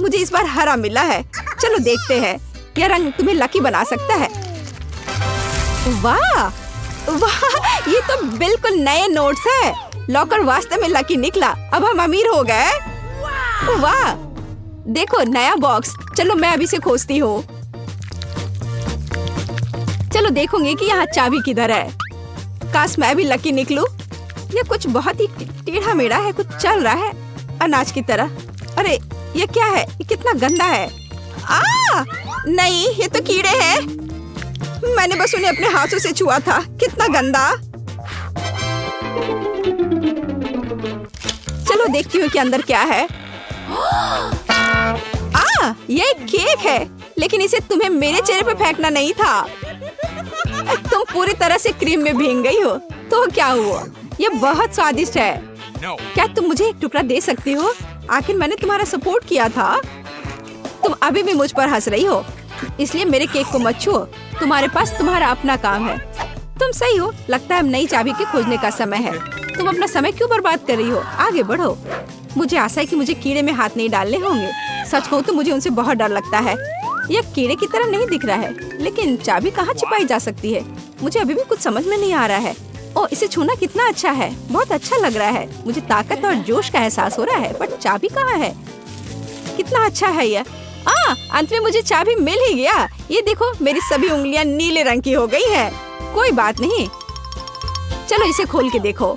मुझे इस बार हरा मिला है। चलो देखते हैं, यह रंग तुम्हें लकी बना सकता है। वाह वाह, ये तो बिल्कुल नए नोट्स है। लॉकर वास्तव में लकी निकला। अब हम अमीर हो गए। वाह, देखो नया बॉक्स। चलो मैं अभी से खोजती हूँ। चलो देखूंगी कि यहाँ चाबी किधर है। काश मैं भी लकी निकलूं। ये कुछ बहुत ही टेढ़ा मेढ़ा है, कुछ चल रहा है अनाज की तरह। अरे ये क्या है? ये कितना गंदा है। नहीं, ये तो कीड़े हैं। मैंने बस उन्हें अपने हाथों से छुआ था। कितना गंदा। चलो देखती हूँ कि अंदर क्या है। ये एक केक है, लेकिन इसे तुम्हें मेरे चेहरे पर फेंकना नहीं था। तुम पूरी तरह से क्रीम में भीग गई हो। तो क्या हुआ? ये बहुत स्वादिष्ट है। क्या तुम मुझे एक टुकड़ा दे सकती हो? आखिर मैंने तुम्हारा सपोर्ट किया था। तुम अभी भी मुझ पर हंस रही हो, इसलिए मेरे केक को मत छुओ। तुम्हारे पास तुम्हारा अपना काम है। तुम सही हो। लगता है अब नई चाबी के खोजने का समय है। तुम अपना समय क्यों बर्बाद कर रही हो? आगे बढ़ो। मुझे आशा है कि मुझे कीड़े में हाथ नहीं डालने होंगे। सच कहूँ तो मुझे उनसे बहुत डर लगता है। यह कीड़े की तरह नहीं दिख रहा है, लेकिन चाबी कहाँ छिपाई जा सकती है? मुझे अभी भी कुछ समझ में नहीं आ रहा है। इसे छूना कितना अच्छा है। बहुत अच्छा लग रहा है। मुझे ताकत और जोश का एहसास हो रहा है। बट चाबी कहाँ है? कितना अच्छा है यह। अंत में मुझे चाबी मिल ही गया। ये देखो, मेरी सभी उंगलियां नीले रंग की हो गई है। कोई बात नहीं, चलो इसे खोल के देखो।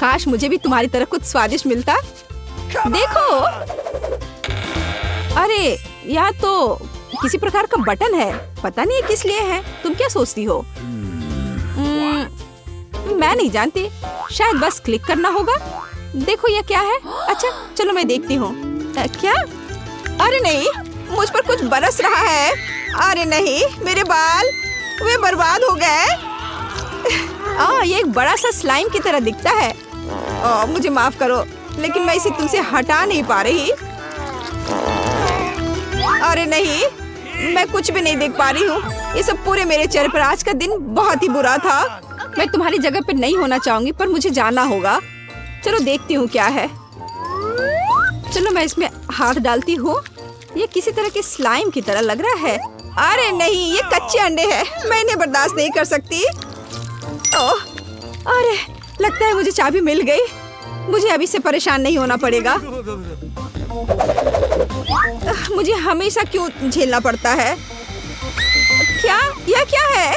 काश मुझे भी तुम्हारी तरह कुछ स्वादिष्ट मिलता। देखो, अरे यह तो किसी प्रकार का बटन है। पता नहीं किस लिए है। तुम क्या सोचती हो? मैं नहीं जानती। शायद बस क्लिक करना होगा। देखो यह क्या है। अच्छा चलो मैं देखती हूँ। क्या? अरे नहीं, मुझ पर कुछ बरस रहा है। अरे नहीं, मेरे बाल वे बर्बाद हो गए। ये एक बड़ा सा स्लाइम की तरह दिखता है। मुझे माफ करो, लेकिन मैं इसे तुमसे हटा नहीं पा रही। अरे नहीं, मैं कुछ भी नहीं देख पा रही हूँ। ये सब पूरे मेरे चेहरे पर। आज का दिन बहुत ही बुरा था। मैं तुम्हारी जगह पर नहीं होना चाहूंगी, पर मुझे जाना होगा। चलो देखती हूँ क्या है। चलो मैं इसमें हाथ डालती हूँ। ये किसी तरह के स्लाइम की तरह लग रहा है। अरे नहीं, ये कच्चे अंडे हैं। मैं इन्हें बर्दाश्त नहीं कर सकती। अरे लगता है मुझे चाबी मिल गई। मुझे अभी से परेशान नहीं होना पड़ेगा। मुझे हमेशा क्यों झेलना पड़ता है? क्या? यह क्या है?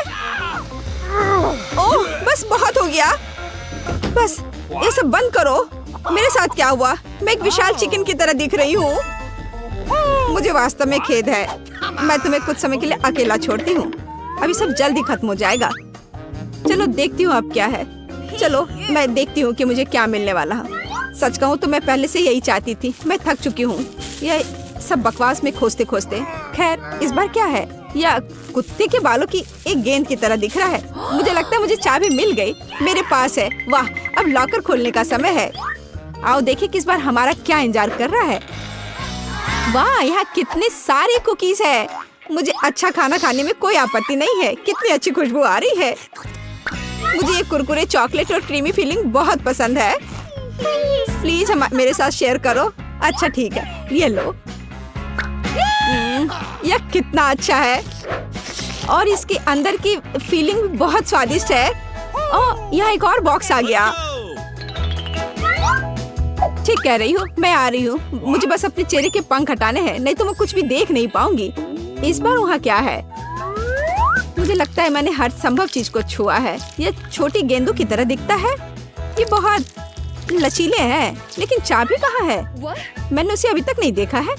ओह, बस बहुत हो गया। बस ये सब बंद करो। मेरे साथ क्या हुआ? मैं एक विशाल चिकन की तरह दिख रही हूँ। मुझे वास्तव में खेद है। मैं तुम्हें कुछ समय के लिए अकेला छोड़ती हूँ। अभी सब जल्दी खत्म हो जाएगा। चलो देखती हूँ अब क्या है। चलो मैं देखती हूँ कि मुझे क्या मिलने वाला है। सच कहूँ तो मैं पहले से यही चाहती थी। मैं थक चुकी हूँ यह सब बकवास में खोजते खोजते। खैर इस बार क्या है? यह कुत्ते के बालों की एक गेंद की तरह दिख रहा है। मुझे लगता है मुझे चाबी मिल गई। मेरे पास है। वाह, अब लॉकर खोलने का समय है। आओ देखें किस बार हमारा क्या इंतजार कर रहा है। वाह, यहाँ कितने सारे कुकीज है। मुझे अच्छा खाना खाने में कोई आपत्ति नहीं है। कितनी अच्छी खुशबू आ रही है। मुझे ये कुरकुरे चॉकलेट और क्रीमी फीलिंग बहुत पसंद है। प्लीज मेरे साथ शेयर करो। अच्छा ठीक है, ये लो। यह कितना अच्छा है और इसके अंदर की फीलिंग बहुत स्वादिष्ट है। यहाँ एक और बॉक्स आ गया। ठीक कह रही हूँ, मैं आ रही हूँ। मुझे बस अपने चेहरे के पंख हटाने हैं, नहीं तो मैं कुछ भी देख नहीं पाऊंगी। इस बार वहाँ क्या है? मुझे लगता है मैंने हर संभव चीज को छुआ है। यह छोटी गेंदों की तरह दिखता है। ये बहुत लचीले हैं, लेकिन चाबी कहाँ है? मैंने उसे अभी तक नहीं देखा है।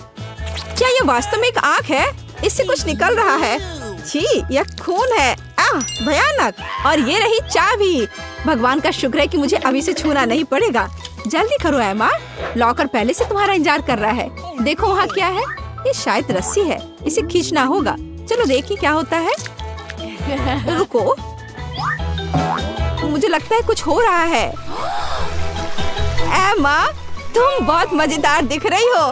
क्या ये वास्तव में एक आँख है? इससे कुछ निकल रहा है। छी, यह खून है। भयानक। और ये रही चाबी। भगवान का शुक्र है कि मुझे अभी से छूना नहीं पड़ेगा। जल्दी करो एमा, लॉकर पहले से तुम्हारा इंतजार कर रहा है। देखो वहाँ क्या है? ये शायद रस्सी है, इसे खींचना होगा। चलो देखिए क्या होता है। रुको, मुझे लगता है कुछ हो रहा है। एमा, तुम बहुत मजेदार दिख रही हो।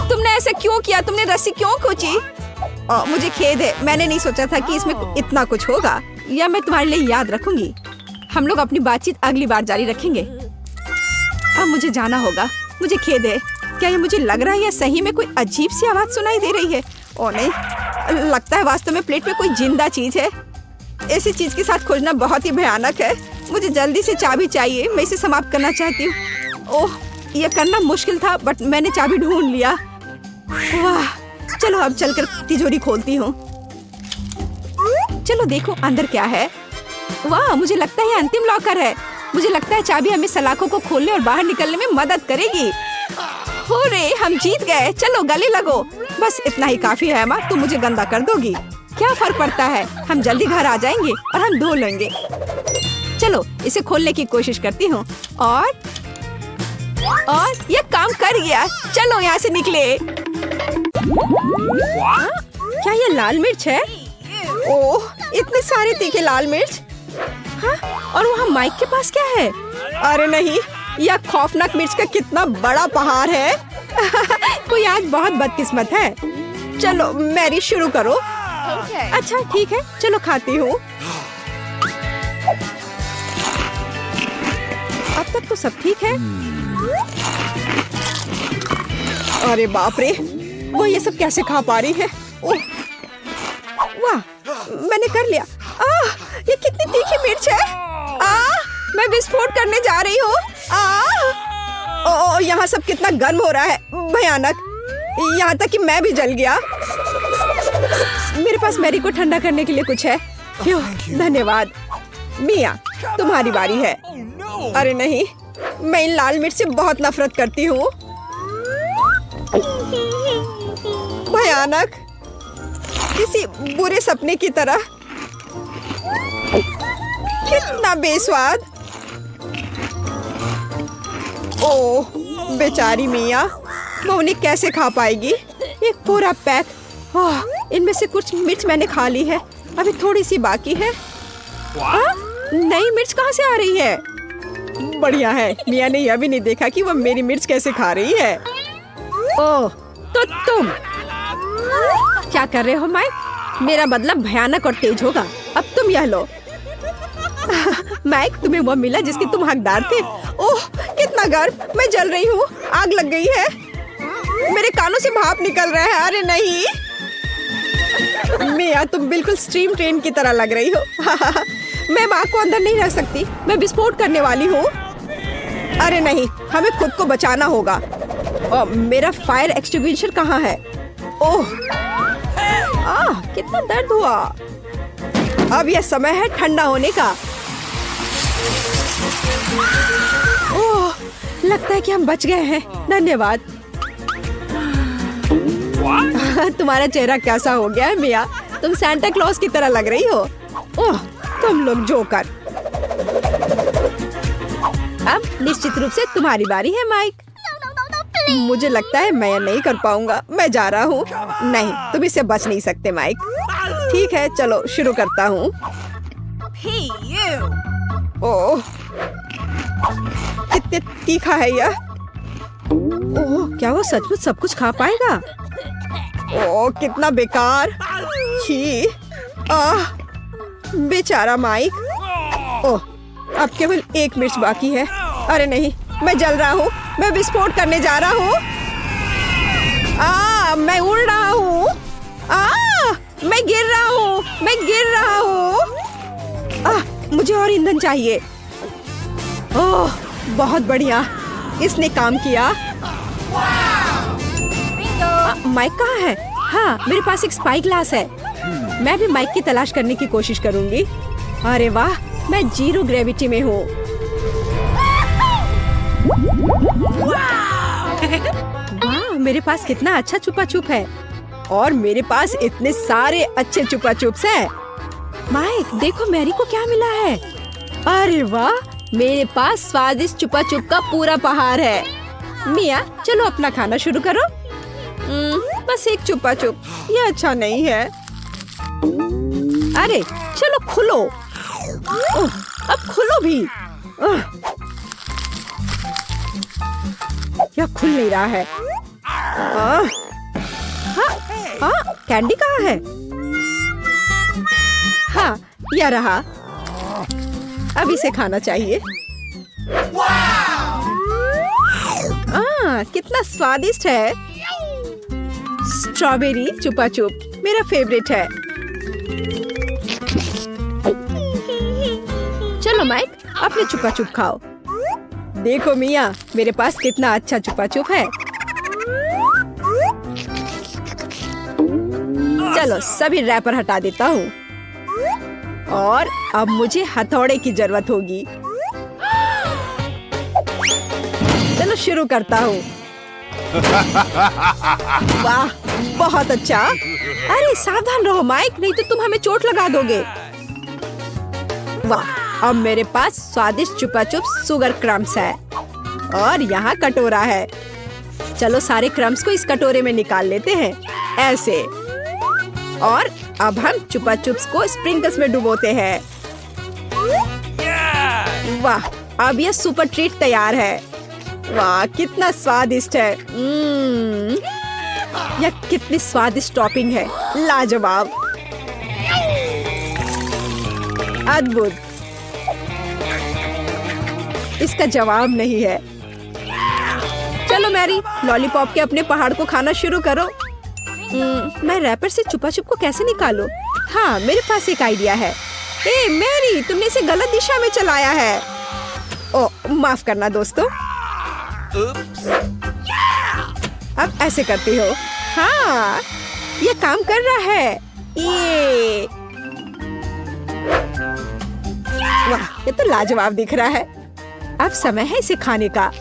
तुमने ऐसा क्यों किया? तुमने रस्सी क्यों खींची? मुझे खेद है, मैंने नहीं सोचा था कि इसमें इतना कुछ होगा। या मैं तुम्हारे लिए याद रखूंगी। हम लोग अपनी बातचीत अगली बार जारी रखेंगे। अब मुझे जाना होगा। मुझे खेद है। क्या ये मुझे लग रहा है या सही में कोई अजीब सी आवाज सुनाई दे रही है? ओ नहीं, लगता है वास्तव में प्लेट में कोई जिंदा चीज है। ऐसी चीज के साथ खोजना बहुत ही भयानक है। मुझे जल्दी से चाबी चाहिए, मैं इसे समाप्त करना चाहती हूँ। ओह, यह करना मुश्किल था, बट मैंने चाबी ढूंढ लिया। वाह, चलो अब चलकर तिजोरी खोलती हूँ। चलो देखो अंदर क्या है। वाह, मुझे लगता है अंतिम लॉकर है। मुझे लगता है चाबी हमें सलाखों को खोलने और बाहर निकलने में मदद करेगी। हो रे, हम जीत गए। चलो गले लगो। बस इतना ही काफी है माँ, तुम मुझे गंदा कर दोगी। क्या फर्क पड़ता है, हम जल्दी घर आ जाएंगे और हम धो लेंगे। चलो इसे खोलने की कोशिश करती हूँ। और ये काम कर गया। चलो यहाँ से निकले। क्या ये लाल मिर्च है? ओह, इतने सारे तीखे लाल मिर्च। हाँ? और वहाँ माइक के पास क्या है? अरे नहीं, यह खौफनाक मिर्च का कितना बड़ा पहाड़ है। कोई आज बहुत बदकिस्मत है। चलो मैरी शुरू करो। अच्छा ठीक है, चलो खाती हूँ। अब तक तो सब ठीक है। अरे बाप रे, वो ये सब कैसे खा पा रही है? ओह, वाह, मैंने कर लिया। ये कितनी तीखी मिर्च है। मैं विस्फोट करने जा रही हूँ। यहाँ सब कितना गर्म हो रहा है, भयानक। यहाँ तक कि मैं भी जल गया। मेरे पास मैरी को ठंडा करने के लिए कुछ है? धन्यवाद। मिया, तुम्हारी बारी है। अरे नहीं, मैं इन लाल मिर्च से बहुत नफरत करती हूँ। भयानक, किसी बुरे सपने की तरह। कितना बेस्वाद। ओह, बेचारी मिया, वो उन्हें कैसे खा पाएगी? एक पूरा पैक। इनमें से कुछ मिर्च मैंने खा ली है, अभी थोड़ी सी बाकी है। नई मिर्च कहाँ से आ रही है? बढ़िया है, मिया ने यह भी नहीं देखा कि वो मेरी मिर्च कैसे खा रही है। ओह, तो तुम क्या कर रहे हो माइक? मेरा बदला भयानक और तेज होगा। अब तुम यह लो। माइक, तुम्हें वो मिला जिसके तुम हकदार थे। ओह, कितना गर्म, मैं जल रही हूँ। आग लग गई है। मेरे कानों से भाप निकल रहा है। अरे नहीं मिया, तुम बिल्कुल स्ट्रीम ट्रेन की तरह लग रही हो। मैं माँ को अंदर नहीं रख सकती, मैं विस्फोट करने वाली हूँ। अरे नहीं, हमें खुद को बचाना होगा। मेरा फायर एक्सटिंग्विशर कहाँ है? ओह, कितना दर्द हुआ। अब यह समय है ठंडा होने का। ओह, लगता है कि हम बच गए हैं। धन्यवाद। तुम्हारा चेहरा कैसा हो गया है मिया? तुम सांता क्लॉज की तरह लग रही हो। ओह, तुम लोग जोकर। अब निश्चित रूप से तुम्हारी बारी है माइक। मुझे लगता है मैं नहीं कर पाऊंगा। मैं जा रहा हूँ। नहीं, तुम इससे बच नहीं सकते माइक। ठीक है, चलो शुरू करता हूँ। ओह, कितने तीखा है यह। ओह, क्या वो सचमुच सब कुछ खा पाएगा? ओह, कितना बेकार। छी, बेचारा माइक। ओह, अब केवल एक मिर्च बाकी है। अरे नहीं, मैं जल रहा हूँ। मैं विस्फोट करने जा रहा हूँ। मैं उड़ रहा हूँ। मैं गिर रहा हूँ। मैं गिर रहा हूँ। मुझे और ईंधन चाहिए। ओह, बहुत बढ़िया, इसने काम किया। माइक कहाँ है? हाँ, मेरे पास एक स्पाई ग्लास है। मैं भी माइक की तलाश करने की कोशिश करूंगी। अरे वाह, मैं जीरो ग्रेविटी में हूँ। वाह, मेरे पास कितना अच्छा छुपा छुप है और मेरे पास इतने सारे अच्छे छुपा छुप्स है। माइक, देखो मैरी को क्या मिला है। अरे वाह, मेरे पास स्वादिष्ट छुपा छुप का पूरा पहाड़ है। मिया, चलो अपना खाना शुरू करो। बस एक छुपा छुप, ये अच्छा नहीं है। अरे चलो खुलो। अब खुलो भी। यह खुल नहीं रहा है। हाँ, कैंडी कहाँ है? हाँ, यह रहा। अब इसे खाना चाहिए। कितना स्वादिष्ट है। स्ट्रॉबेरी चुपा चुप मेरा फेवरेट है। चलो माइक, अपने छुपा छुप खाओ। देखो मिया, मेरे पास कितना अच्छा छुपा छुप है। चलो सभी रैपर हटा देता हूँ और अब मुझे हथौड़े की जरूरत होगी। चलो शुरू करता हूँ। वाह, बहुत अच्छा। अरे सावधान रहो माइक, नहीं तो तुम हमें चोट लगा दोगे। वाह, अब मेरे पास स्वादिष्ट छुपा छुप शुगर क्रम्स है और यहाँ कटोरा है। चलो सारे क्रम्स को इस कटोरे में निकाल लेते हैं, ऐसे। और अब हम छुपा चुप्स को स्प्रिंकल्स में डुबोते हैं। वाह, अब यह सुपर ट्रीट तैयार है। वाह, कितना स्वादिष्ट है। यह कितनी स्वादिष्ट टॉपिंग है, लाजवाब, अद्भुत। इसका जवाब नहीं है। चलो मैरी, लॉलीपॉप के अपने पहाड़ को खाना शुरू करो। मैं रैपर से छुपा छुप को कैसे निकालूं? हाँ, मेरे पास एक आइडिया है। ए मैरी, तुमने इसे गलत दिशा में चलाया है। ओ, माफ करना दोस्तों। अब ऐसे करती हो। हाँ, ये काम कर रहा है। ये वाह, ये तो लाजवाब दिख रहा है। अब समय है इसे खाने का।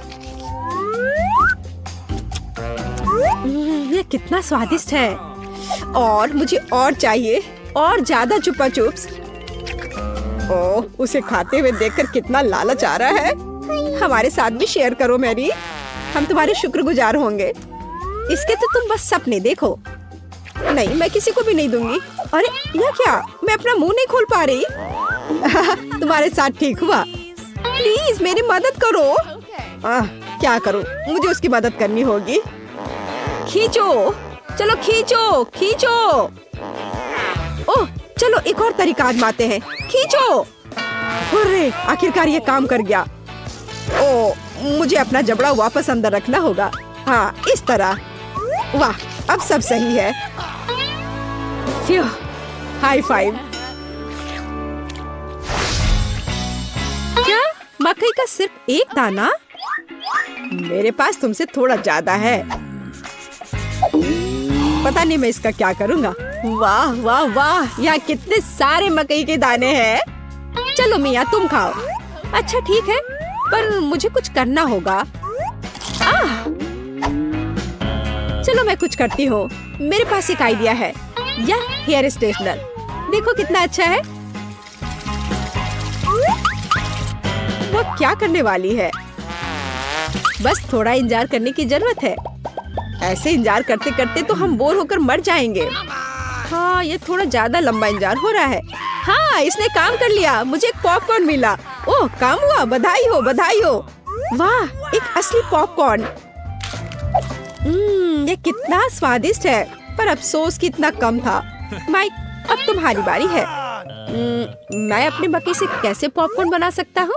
ये कितना स्वादिष्ट है और मुझे और चाहिए, और ज्यादा छुपा चुप्स। ओह, उसे खाते हुए देखकर कितना लालच आ रहा है। हमारे साथ भी शेयर करो मैरी, हम तुम्हारे शुक्रगुजार होंगे। इसके तो तुम बस सपने देखो। नहीं, मैं किसी को भी नहीं दूंगी। अरे यह क्या, मैं अपना मुंह नहीं खोल पा रही। तुम्हारे साथ ठीक हुआ। प्लीज मेरी मदद करो। क्या करूं, मुझे उसकी मदद करनी होगी। खींचो, चलो खींचो खींचो। ओह, चलो एक और तरीका आजमाते हैं। खींचो। अरे आखिरकार ये काम कर गया। ओह, मुझे अपना जबड़ा वापस अंदर रखना होगा। हाँ, इस तरह। वाह, अब सब सही है। High five. क्या मकई का सिर्फ एक दाना? मेरे पास तुमसे थोड़ा ज्यादा है। पता नहीं मैं इसका क्या करूँगा। वाह वाह वाह, यहाँ कितने सारे मकई के दाने हैं। चलो मिया, तुम खाओ। अच्छा ठीक है, पर मुझे कुछ करना होगा। चलो मैं कुछ करती हूँ। मेरे पास एक आइडिया है। यह हेयर स्ट्रेटनर देखो कितना अच्छा है। वो क्या करने वाली है? बस थोड़ा इंतजार करने की जरूरत है। ऐसे इंतजार करते करते तो हम बोर होकर मर जाएंगे। हाँ, ये थोड़ा ज्यादा लंबा इंतजार हो रहा है। हाँ, इसने काम कर लिया, मुझे एक पॉपकॉर्न मिला। ओह, काम हुआ, बधाई हो बधाई हो। वाह, एक असली पॉपकॉर्न। ये कितना स्वादिष्ट है, पर अफसोस कि इतना कम था। माइक, अब तुम्हारी बारी है। मैं अपने मकई से कैसे पॉपकॉर्न बना सकता हूँ?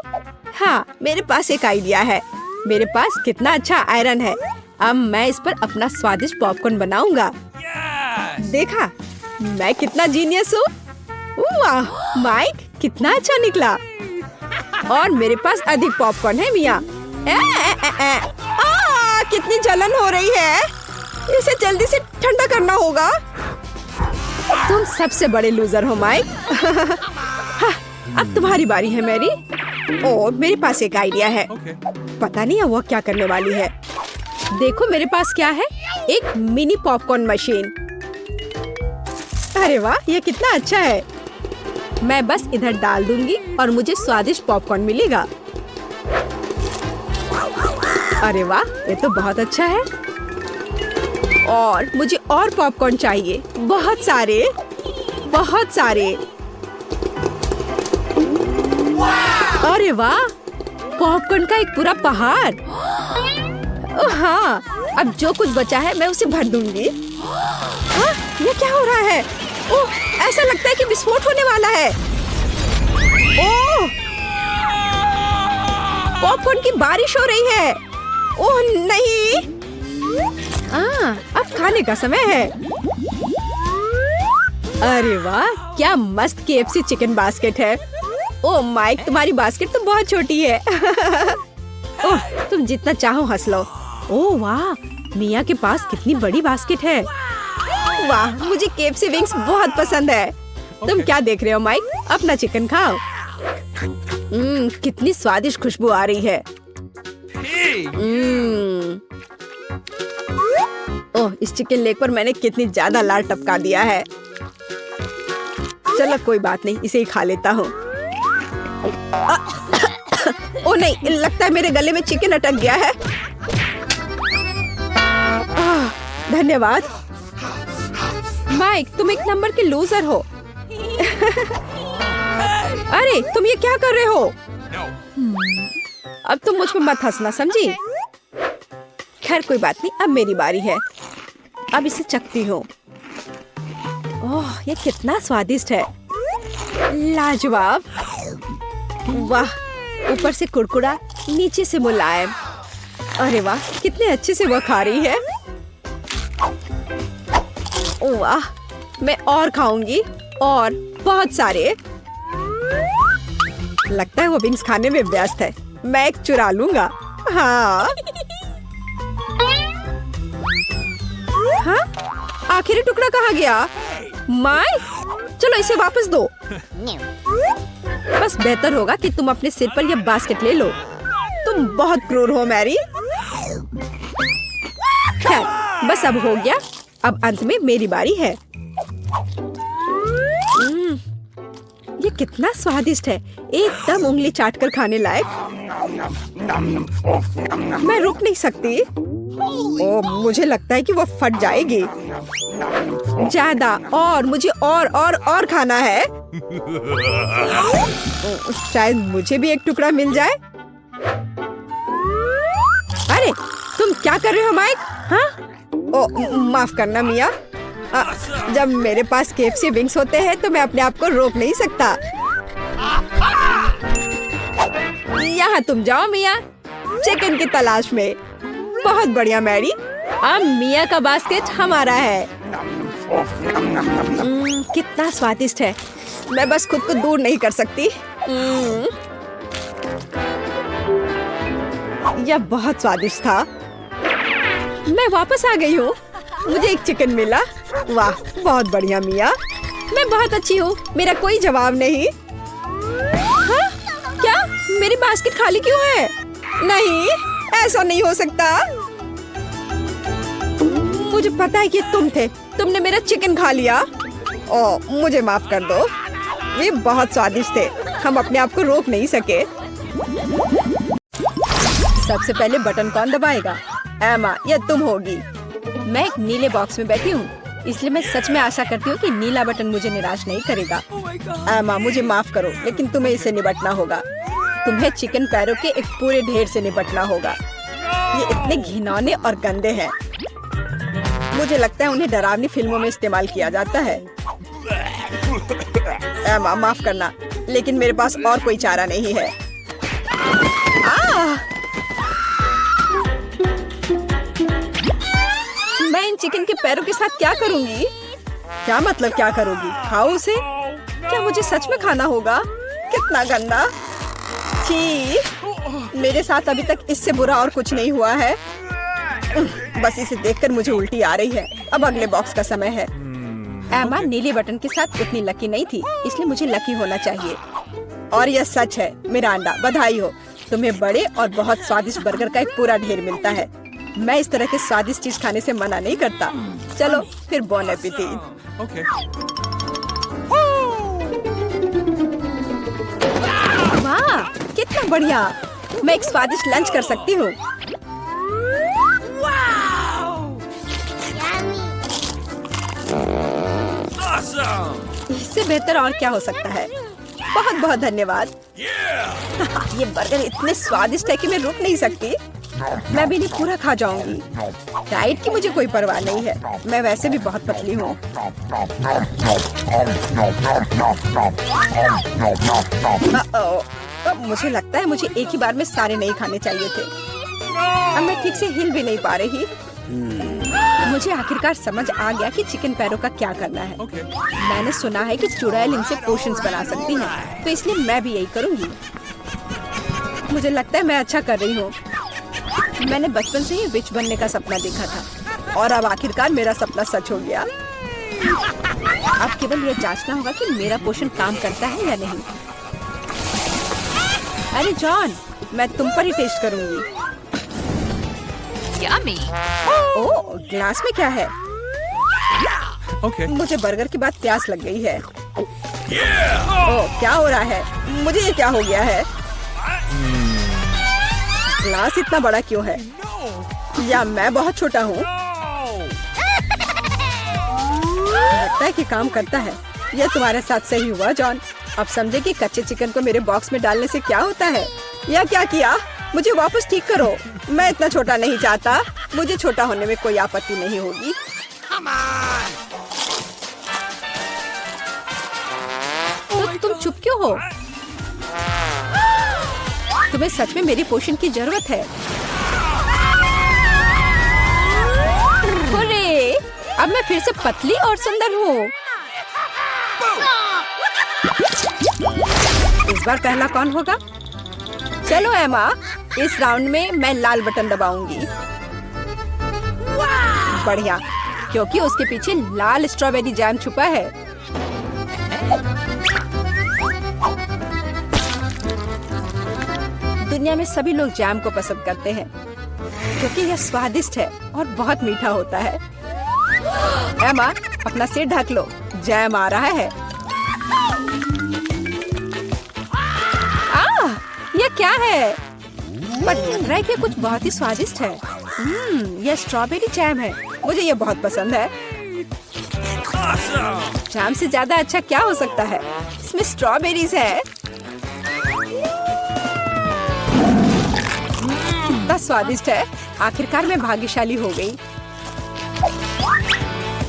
हाँ, मेरे पास एक आइडिया है। मेरे पास कितना अच्छा आयरन है। अब मैं इस पर अपना स्वादिष्ट पॉपकॉर्न बनाऊंगा। देखा, मैं कितना जीनियस हूँ। वाह माइक, कितना अच्छा निकला। और मेरे पास अधिक पॉपकॉर्न है मिया। कितनी जलन हो रही है। इसे जल्दी से ठंडा करना होगा। तुम सबसे बड़े लूजर हो माइक। हाँ, अब तुम्हारी बारी है मैरी। ओ, मेरे पास एक आइडिया है। पता नहीं वो क्या करने वाली है। देखो मेरे पास क्या है, एक मिनी पॉपकॉर्न मशीन। अरे वाह, ये कितना अच्छा है। मैं बस इधर डाल दूंगी और मुझे स्वादिष्ट पॉपकॉर्न मिलेगा। अरे वाह, ये तो बहुत अच्छा है। और मुझे और पॉपकॉर्न चाहिए, बहुत सारे, बहुत सारे। अरे वाह, पॉपकॉर्न का एक पूरा पहाड़। ओह हाँ, अब जो कुछ बचा है मैं उसे भर दूंगी। हाँ, ये क्या हो रहा है? ओह, ऐसा लगता है कि विस्फोट होने वाला है। ओह, पॉपकॉर्न की बारिश हो रही है। ओह नहीं, अब खाने का समय है। अरे वाह, क्या मस्त केएफसी चिकन बास्केट है। ओह माइक, तुम्हारी बास्केट तो बहुत छोटी है। ओह, तुम जितना चाहो हंस लो। ओह वाह, मिया के पास कितनी बड़ी बास्केट है। वाह, मुझे केएफसी विंग्स बहुत पसंद है। तुम क्या देख रहे हो माइक, अपना चिकन खाओ। कितनी स्वादिष्ट खुशबू आ रही है। ओह, इस चिकन लेग पर मैंने कितनी ज्यादा लाल टपका दिया है। चलो कोई बात नहीं, इसे ही खा लेता हूँ। ओह नहीं, लगता है मेरे गले में चिकन अटक गया है। धन्यवाद माइक, तुम एक नंबर के लूजर हो। अरे तुम ये क्या कर रहे हो? अब तुम मुझ पर मत हंसना, समझी? खैर कोई बात नहीं, अब मेरी बारी है। अब इसे चखती हूँ। ओह, ये कितना स्वादिष्ट है, लाजवाब। वाह, ऊपर से कुरकुरा, नीचे से मुलायम। अरे वाह, कितने अच्छे से वो खा रही है। वाह, मैं और खाऊंगी, और बहुत सारे। लगता है वो विंग्स खाने में व्यस्त है। मैं एक चुरा लूंगा। हाँ, हाँ? आखिरी टुकड़ा कहाँ गया? माय, चलो इसे वापस दो। बस बेहतर होगा कि तुम अपने सिर पर यह बास्केट ले लो। तुम बहुत क्रूर हो मैरी। खैर, बस अब हो गया। अब अंत में मेरी बारी है। ये कितना स्वादिष्ट है, एकदम उंगली चाटकर खाने लायक। मैं रुक नहीं सकती। ओह, मुझे लगता है कि वो फट जाएगी। ज्यादा, और मुझे और खाना है। शायद मुझे भी एक टुकड़ा मिल जाए। अरे तुम क्या कर रहे हो माइक? हाँ? ओह, माफ करना मिया। जब मेरे पास केएफसी विंग्स होते हैं तो मैं अपने आप को रोक नहीं सकता। यहाँ तुम जाओ मिया, चिकन की तलाश में। बहुत बढ़िया मैरी, अब मिया का बास्केट हमारा है। कितना स्वादिष्ट है, मैं बस खुद को दूर नहीं कर सकती। यह बहुत स्वादिष्ट था। मैं वापस आ गई हूँ, मुझे एक चिकन मिला। वाह, बहुत बढ़िया मिया, मैं बहुत अच्छी हूँ, मेरा कोई जवाब नहीं। हाँ? क्या मेरी बास्केट खाली क्यों है? नहीं, ऐसा नहीं हो सकता। मुझे पता है कि तुम थे, तुमने मेरा चिकन खा लिया। ओह, मुझे माफ कर दो, ये बहुत स्वादिष्ट थे, हम अपने आप को रोक नहीं सके। सबसे पहले बटन कौन दबाएगा? एमा, ये तुम होगी। मैं एक नीले बॉक्स में बैठी हूँ, इसलिए मैं सच में आशा करती हूँ कि नीला बटन मुझे निराश नहीं करेगा। एमा, मुझे माफ करो, लेकिन तुम्हें इसे निपटना होगा। तुम्हें चिकन पैरों के एक पूरे ढेर से निपटना होगा। ये इतने घिनौने और गंदे हैं। मुझे लगता है उन्हें डरावनी फिल्मों में इस्तेमाल किया जाता है। एमा, माफ करना, लेकिन मेरे पास और कोई चारा नहीं है। मैं इन चिकन के पैरों के साथ क्या करूंगी? क्या मतलब क्या करोगी? खाओ उसे? क्या मुझे सच में खाना होगा? कितना गंदा! छी! मेरे साथ अभी तक इससे बुरा और कुछ नहीं हुआ है। बस इसे देखकर मुझे उल्टी आ रही है। अब अगले बॉक्स का समय है। एमा नीले बटन के साथ उतनी लकी नहीं थी, इसलिए मुझे लकी होना चाहिए। और यह सच है मिरांडा, बधाई हो, तुम्हें बड़े और बहुत स्वादिष्ट बर्गर का एक पूरा ढेर मिलता है। मैं इस तरह के स्वादिष्ट चीज खाने से मना नहीं करता। चलो फिर बॉन एपेटिट। Okay. वाह कितना बढ़िया, मैं एक स्वादिष्ट लंच कर सकती हूँ। Awesome. इससे बेहतर और क्या हो सकता है। बहुत बहुत धन्यवाद। Yeah. ये बर्गर इतने स्वादिष्ट है कि मैं रुक नहीं सकती। मैं भी नहीं पूरा खा जाऊंगी। डाइट की मुझे कोई परवाह नहीं है, मैं वैसे भी बहुत पतली हूँ। अब मुझे लगता है मुझे एक ही बार में सारे नहीं खाने चाहिए थे। अब मैं ठीक से हिल भी नहीं पा रही। मुझे आखिरकार समझ आ गया कि चिकन पैरों का क्या करना है। Okay. मैंने सुना है कि चुड़ैल इनसे पोशंस बना सकती हैं, तो इसलिए मैं भी यही करूंगी। मुझे लगता है मैं अच्छा कर रही हूँ। मैंने बचपन से ही विच बनने का सपना देखा था और अब आखिरकार मेरा सपना सच हो गया। अब केवल यह जांचना होगा कि मेरा पोषण काम करता है या नहीं। अरे जॉन, मैं तुम पर ही टेस्ट करूंगी। Yummy. ओह, ग्लास में क्या है? Okay. मुझे बर्गर के बाद प्यास लग गई है। Yeah. ओह, क्या हो रहा है? मुझे ये क्या हो गया है? ग्लास इतना बड़ा क्यों है? या मैं बहुत छोटा हूँ? लगता है कि काम करता है। यह तुम्हारे साथ सही हुआ जॉन। अब समझे कि कच्चे चिकन को मेरे बॉक्स में डालने से क्या होता है। या क्या किया? मुझे वापस ठीक करो। मैं इतना छोटा नहीं चाहता। मुझे छोटा होने में कोई आपत्ति नहीं होगी। तो तुम चुप क्यों हो? तुम्हें सच में मेरी पोषण की जरूरत है। अरे, अब मैं फिर से पतली और सुंदर हूँ। इस बार पहला कौन होगा? चलो एमा, इस राउंड में मैं लाल बटन दबाऊंगी। बढ़िया, क्योंकि उसके पीछे लाल स्ट्रॉबेरी जैम छुपा है। दुनिया में सभी लोग जैम को पसंद करते हैं क्योंकि यह स्वादिष्ट है और बहुत मीठा होता है। एमा, अपना सिर ढक लो, जैम आ रहा है। यह क्या है? पर लग रहा है कि कुछ बहुत ही स्वादिष्ट है। यह स्ट्रॉबेरी जैम है। मुझे यह बहुत पसंद है। Awesome. जैम से ज्यादा अच्छा क्या हो सकता है? इसमें स्ट्रॉबेरीज है। कितना स्वादिष्ट है। आखिरकार मैं भाग्यशाली हो गई।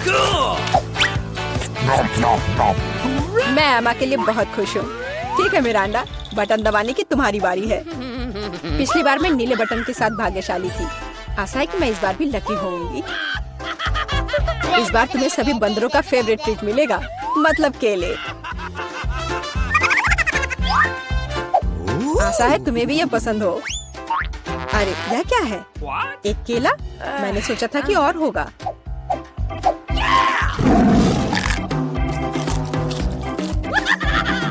Cool. मैं एमा के लिए बहुत खुश हूँ। ठीक है मिरांडा, बटन दबाने की तुम्हारी बारी है। पिछली बार मैं नीले बटन के साथ भाग्यशाली थी। आशा है कि मैं इस बार भी लकी होंगी। इस बार तुम्हें सभी बंदरों का फेवरेट ट्रीट मिलेगा, मतलब केले। आशा है तुम्हें भी ये पसंद हो। अरे यह क्या है? What? एक केला? मैंने सोचा था कि और होगा।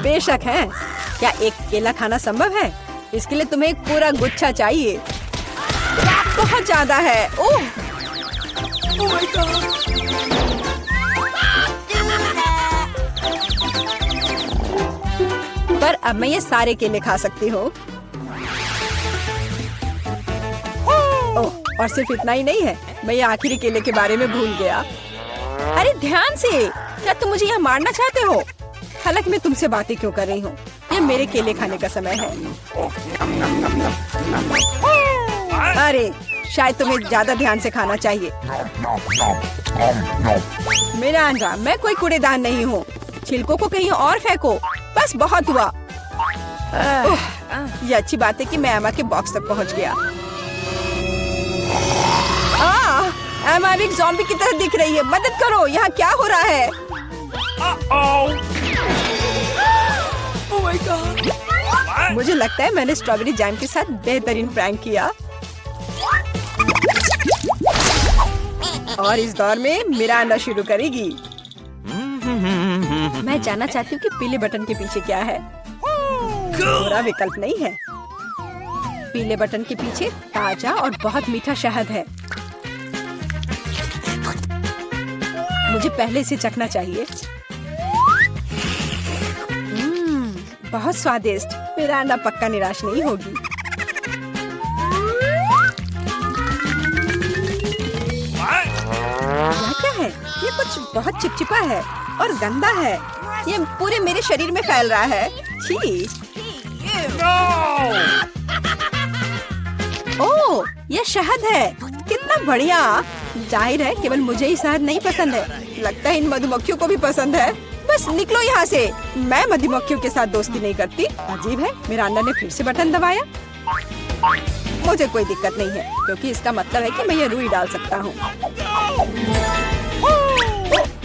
बेशक है। क्या एक केला खाना संभव है? इसके लिए तुम्हें एक पूरा गुच्छा चाहिए। बहुत ज्यादा है। ओह! Oh my God. पर अब मैं ये सारे केले खा सकती हूँ। ओह, और सिर्फ इतना ही नहीं है, मैं ये आखिरी केले के बारे में भूल गया। अरे ध्यान से, क्या तुम मुझे यहाँ मारना चाहते हो? हालांकि मैं तुमसे बातें क्यों कर रही हूँ? ये मेरे केले खाने का समय है। अरे शायद तुम्हें ज्यादा ध्यान से खाना चाहिए। मेरा अंडा, मैं कोई कूड़ेदान नहीं हूँ। छिलकों को कहीं और फेंको। बस बहुत हुआ। ये अच्छी बात है कि मैं एमा के बॉक्स तक पहुँच गया। एमा एक ज़ॉम्बी की तरह दिख रही है। मदद करो, यहाँ क्या हो रहा है? Uh-oh. Oh my God. What? मुझे लगता है मैंने स्ट्रॉबेरी जैम के साथ बेहतरीन प्रैंक किया। और इस दौर में मिरांडा शुरू करेगी। मैं जानना चाहती हूँ कि पीले बटन के पीछे क्या है। बुरा विकल्प नहीं है। पीले बटन के पीछे ताजा और बहुत मीठा शहद है। मुझे पहले इसे चखना चाहिए। बहुत स्वादिष्ट। मेरा अंडा पक्का निराश नहीं होगी। यह क्या है? ये कुछ बहुत चिपचिपा है और गंदा है। ये पूरे मेरे शरीर में फैल रहा है। छी! ओह, यह शहद है। कितना बढ़िया। जाहिर है केवल मुझे ही शहद नहीं पसंद है। लगता है इन मधुमक्खियों को भी पसंद है। बस निकलो यहाँ से। मैं मधुमक्खियों के साथ दोस्ती नहीं करती। अजीब है, मिरांडा ने फिर से बटन दबाया। मुझे कोई दिक्कत नहीं है क्योंकि इसका मतलब है कि मैं ये रुई डाल सकता हूँ।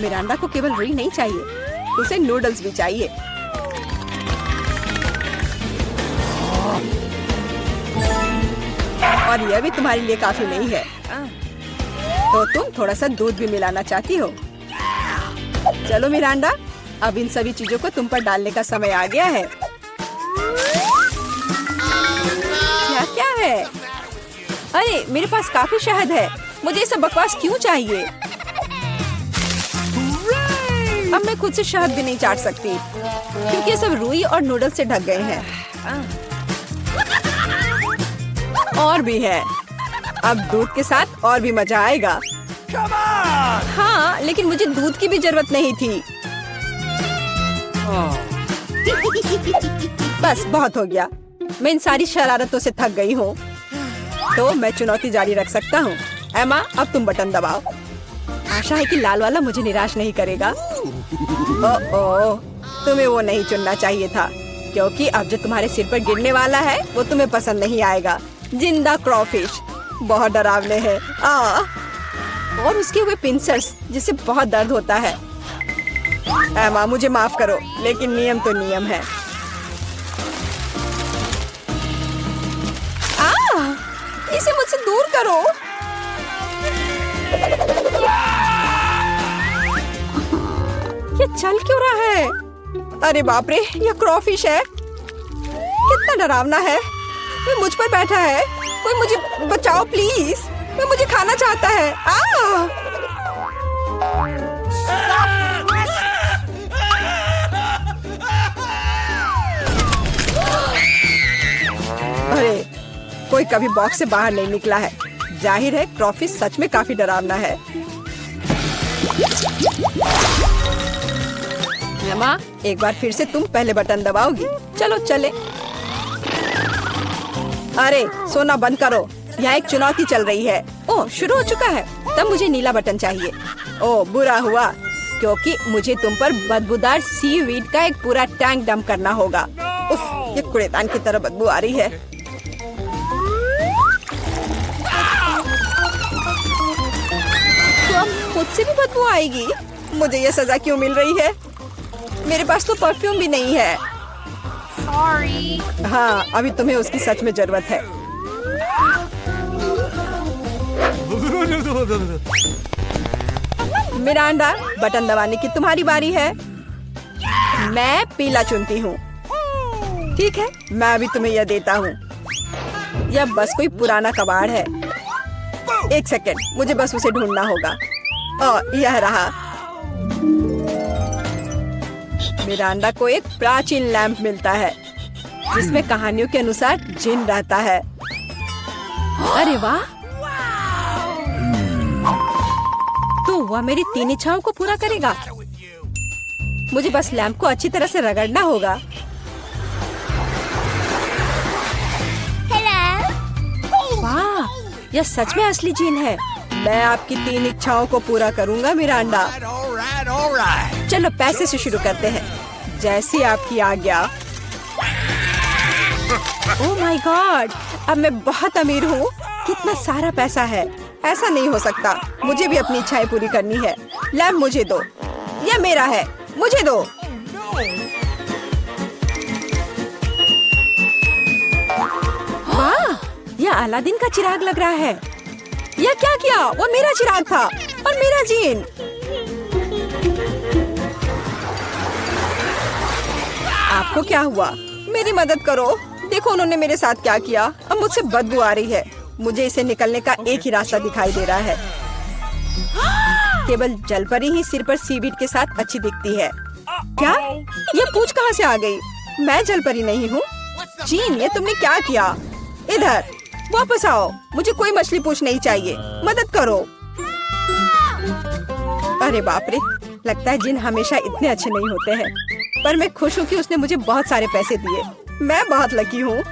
मिरांडा को केवल रुई नहीं चाहिए, उसे नूडल्स भी चाहिए। और यह भी तुम्हारे लिए काफी नहीं है। तो तुम थोड़ा सा दूध भी मिलाना चाहती हो। चलो मिरांडा, अब इन सभी चीजों को तुम पर डालने का समय आ गया है। क्या है? अरे मेरे पास काफी शहद है। मुझे ये सब बकवास क्यों चाहिए? अब मैं खुद से शहद भी नहीं चाट सकती क्योंकि ये सब रुई और नूडल्स से ढक गए हैं। और भी है। अब दूध के साथ और भी मजा आएगा। हाँ, लेकिन मुझे दूध की भी जरूरत नहीं थी। बस बहुत हो गया। मैं इन सारी शरारतों से थक गई हूँ। तो मैं चुनौती जारी रख सकता हूँ। एमा, अब तुम बटन दबाओ। आशा है कि लाल वाला मुझे निराश नहीं करेगा। ओह, तुम्हें वो नहीं चुनना चाहिए था क्योंकि अब जो तुम्हारे सिर पर गिरने वाला है वो तुम्हें पसंद नहीं आएगा। जिंदा क्रॉफिश बहुत डरावने हैं। और उसके हुए पिंसर्स जिससे बहुत दर्द होता है। एमा, मुझे माफ करो, लेकिन नियम तो नियम है। इसे मुझसे दूर करो। ये चल क्यों रहा है? अरे बाप रे, यह क्रॉफिश है। कितना डरावना है। वो मुझ पर बैठा है। कोई मुझे बचाओ प्लीज। वो मुझे खाना चाहता है। अरे, कोई कभी बॉक्स से बाहर नहीं निकला है। जाहिर है क्रॉफिश सच में काफी डरावना है। एमा, एक बार फिर से तुम पहले बटन दबाओगी। चलो चले। अरे सोना बंद करो, यहाँ एक चुनौती चल रही है। ओह, शुरू हो चुका है। तब मुझे नीला बटन चाहिए। ओह, बुरा हुआ क्योंकि मुझे तुम पर बदबूदार सीवीड का एक पूरा टैंक डंप करना होगा। उफ, ये कूड़ेदान की तरह बदबू आ रही है। तो अब खुद से भी बदबू आएगी। मुझे ये सजा क्यों मिल रही है? मेरे पास तो परफ्यूम भी नहीं है। Sorry. हाँ, अभी तुम्हें उसकी सच में जरूरत है। मिरांडा, बटन दबाने की तुम्हारी बारी है। मैं पीला चुनती हूँ। ठीक है, मैं अभी तुम्हें यह देता हूँ। यह बस कोई पुराना कबाड़ है। एक सेकंड, मुझे बस उसे ढूंढना होगा। यह रहा। मिरांडा को एक प्राचीन लैंप मिलता है जिसमें कहानियों के अनुसार जिन रहता है। अरे वाह! तो वह मेरी 3 इच्छाओं को पूरा करेगा। मुझे बस लैंप को अच्छी तरह से रगड़ना होगा। वाह! यह सच में असली जिन है। मैं आपकी 3 इच्छाओं को पूरा करूंगा मिरांडा। चलो पैसे से शुरू करते हैं। जैसी आपकी आज्ञा। Oh my God! अब मैं बहुत अमीर हूँ। कितना सारा पैसा है। ऐसा नहीं हो सकता। मुझे भी अपनी इच्छाएं पूरी करनी है। लैंप मुझे दो। यह मेरा है। मुझे दो। वाह! यह अलादीन का चिराग लग रहा है। यह क्या किया? वो मेरा चिराग था और मेरा जीन। आपको क्या हुआ? मेरी मदद करो। देखो उन्होंने मेरे साथ क्या किया। अब मुझसे बदबू आ रही है। मुझे इसे निकलने का एक ही रास्ता दिखाई दे रहा है। केवल जलपरी ही सिर पर सीवीड के साथ अच्छी दिखती है। क्या? ये पूंछ कहाँ से आ गई? मैं जलपरी नहीं हूँ। जीन, ये तुमने क्या किया? इधर वापस आओ। मुझे कोई मछली पूंछ नहीं चाहिए। मदद करो। अरे बाप रे, लगता है जिन हमेशा इतने अच्छे नहीं होते हैं। पर मैं खुश हूँ कि उसने मुझे बहुत सारे पैसे दिए। मैं बहुत लकी हूँ।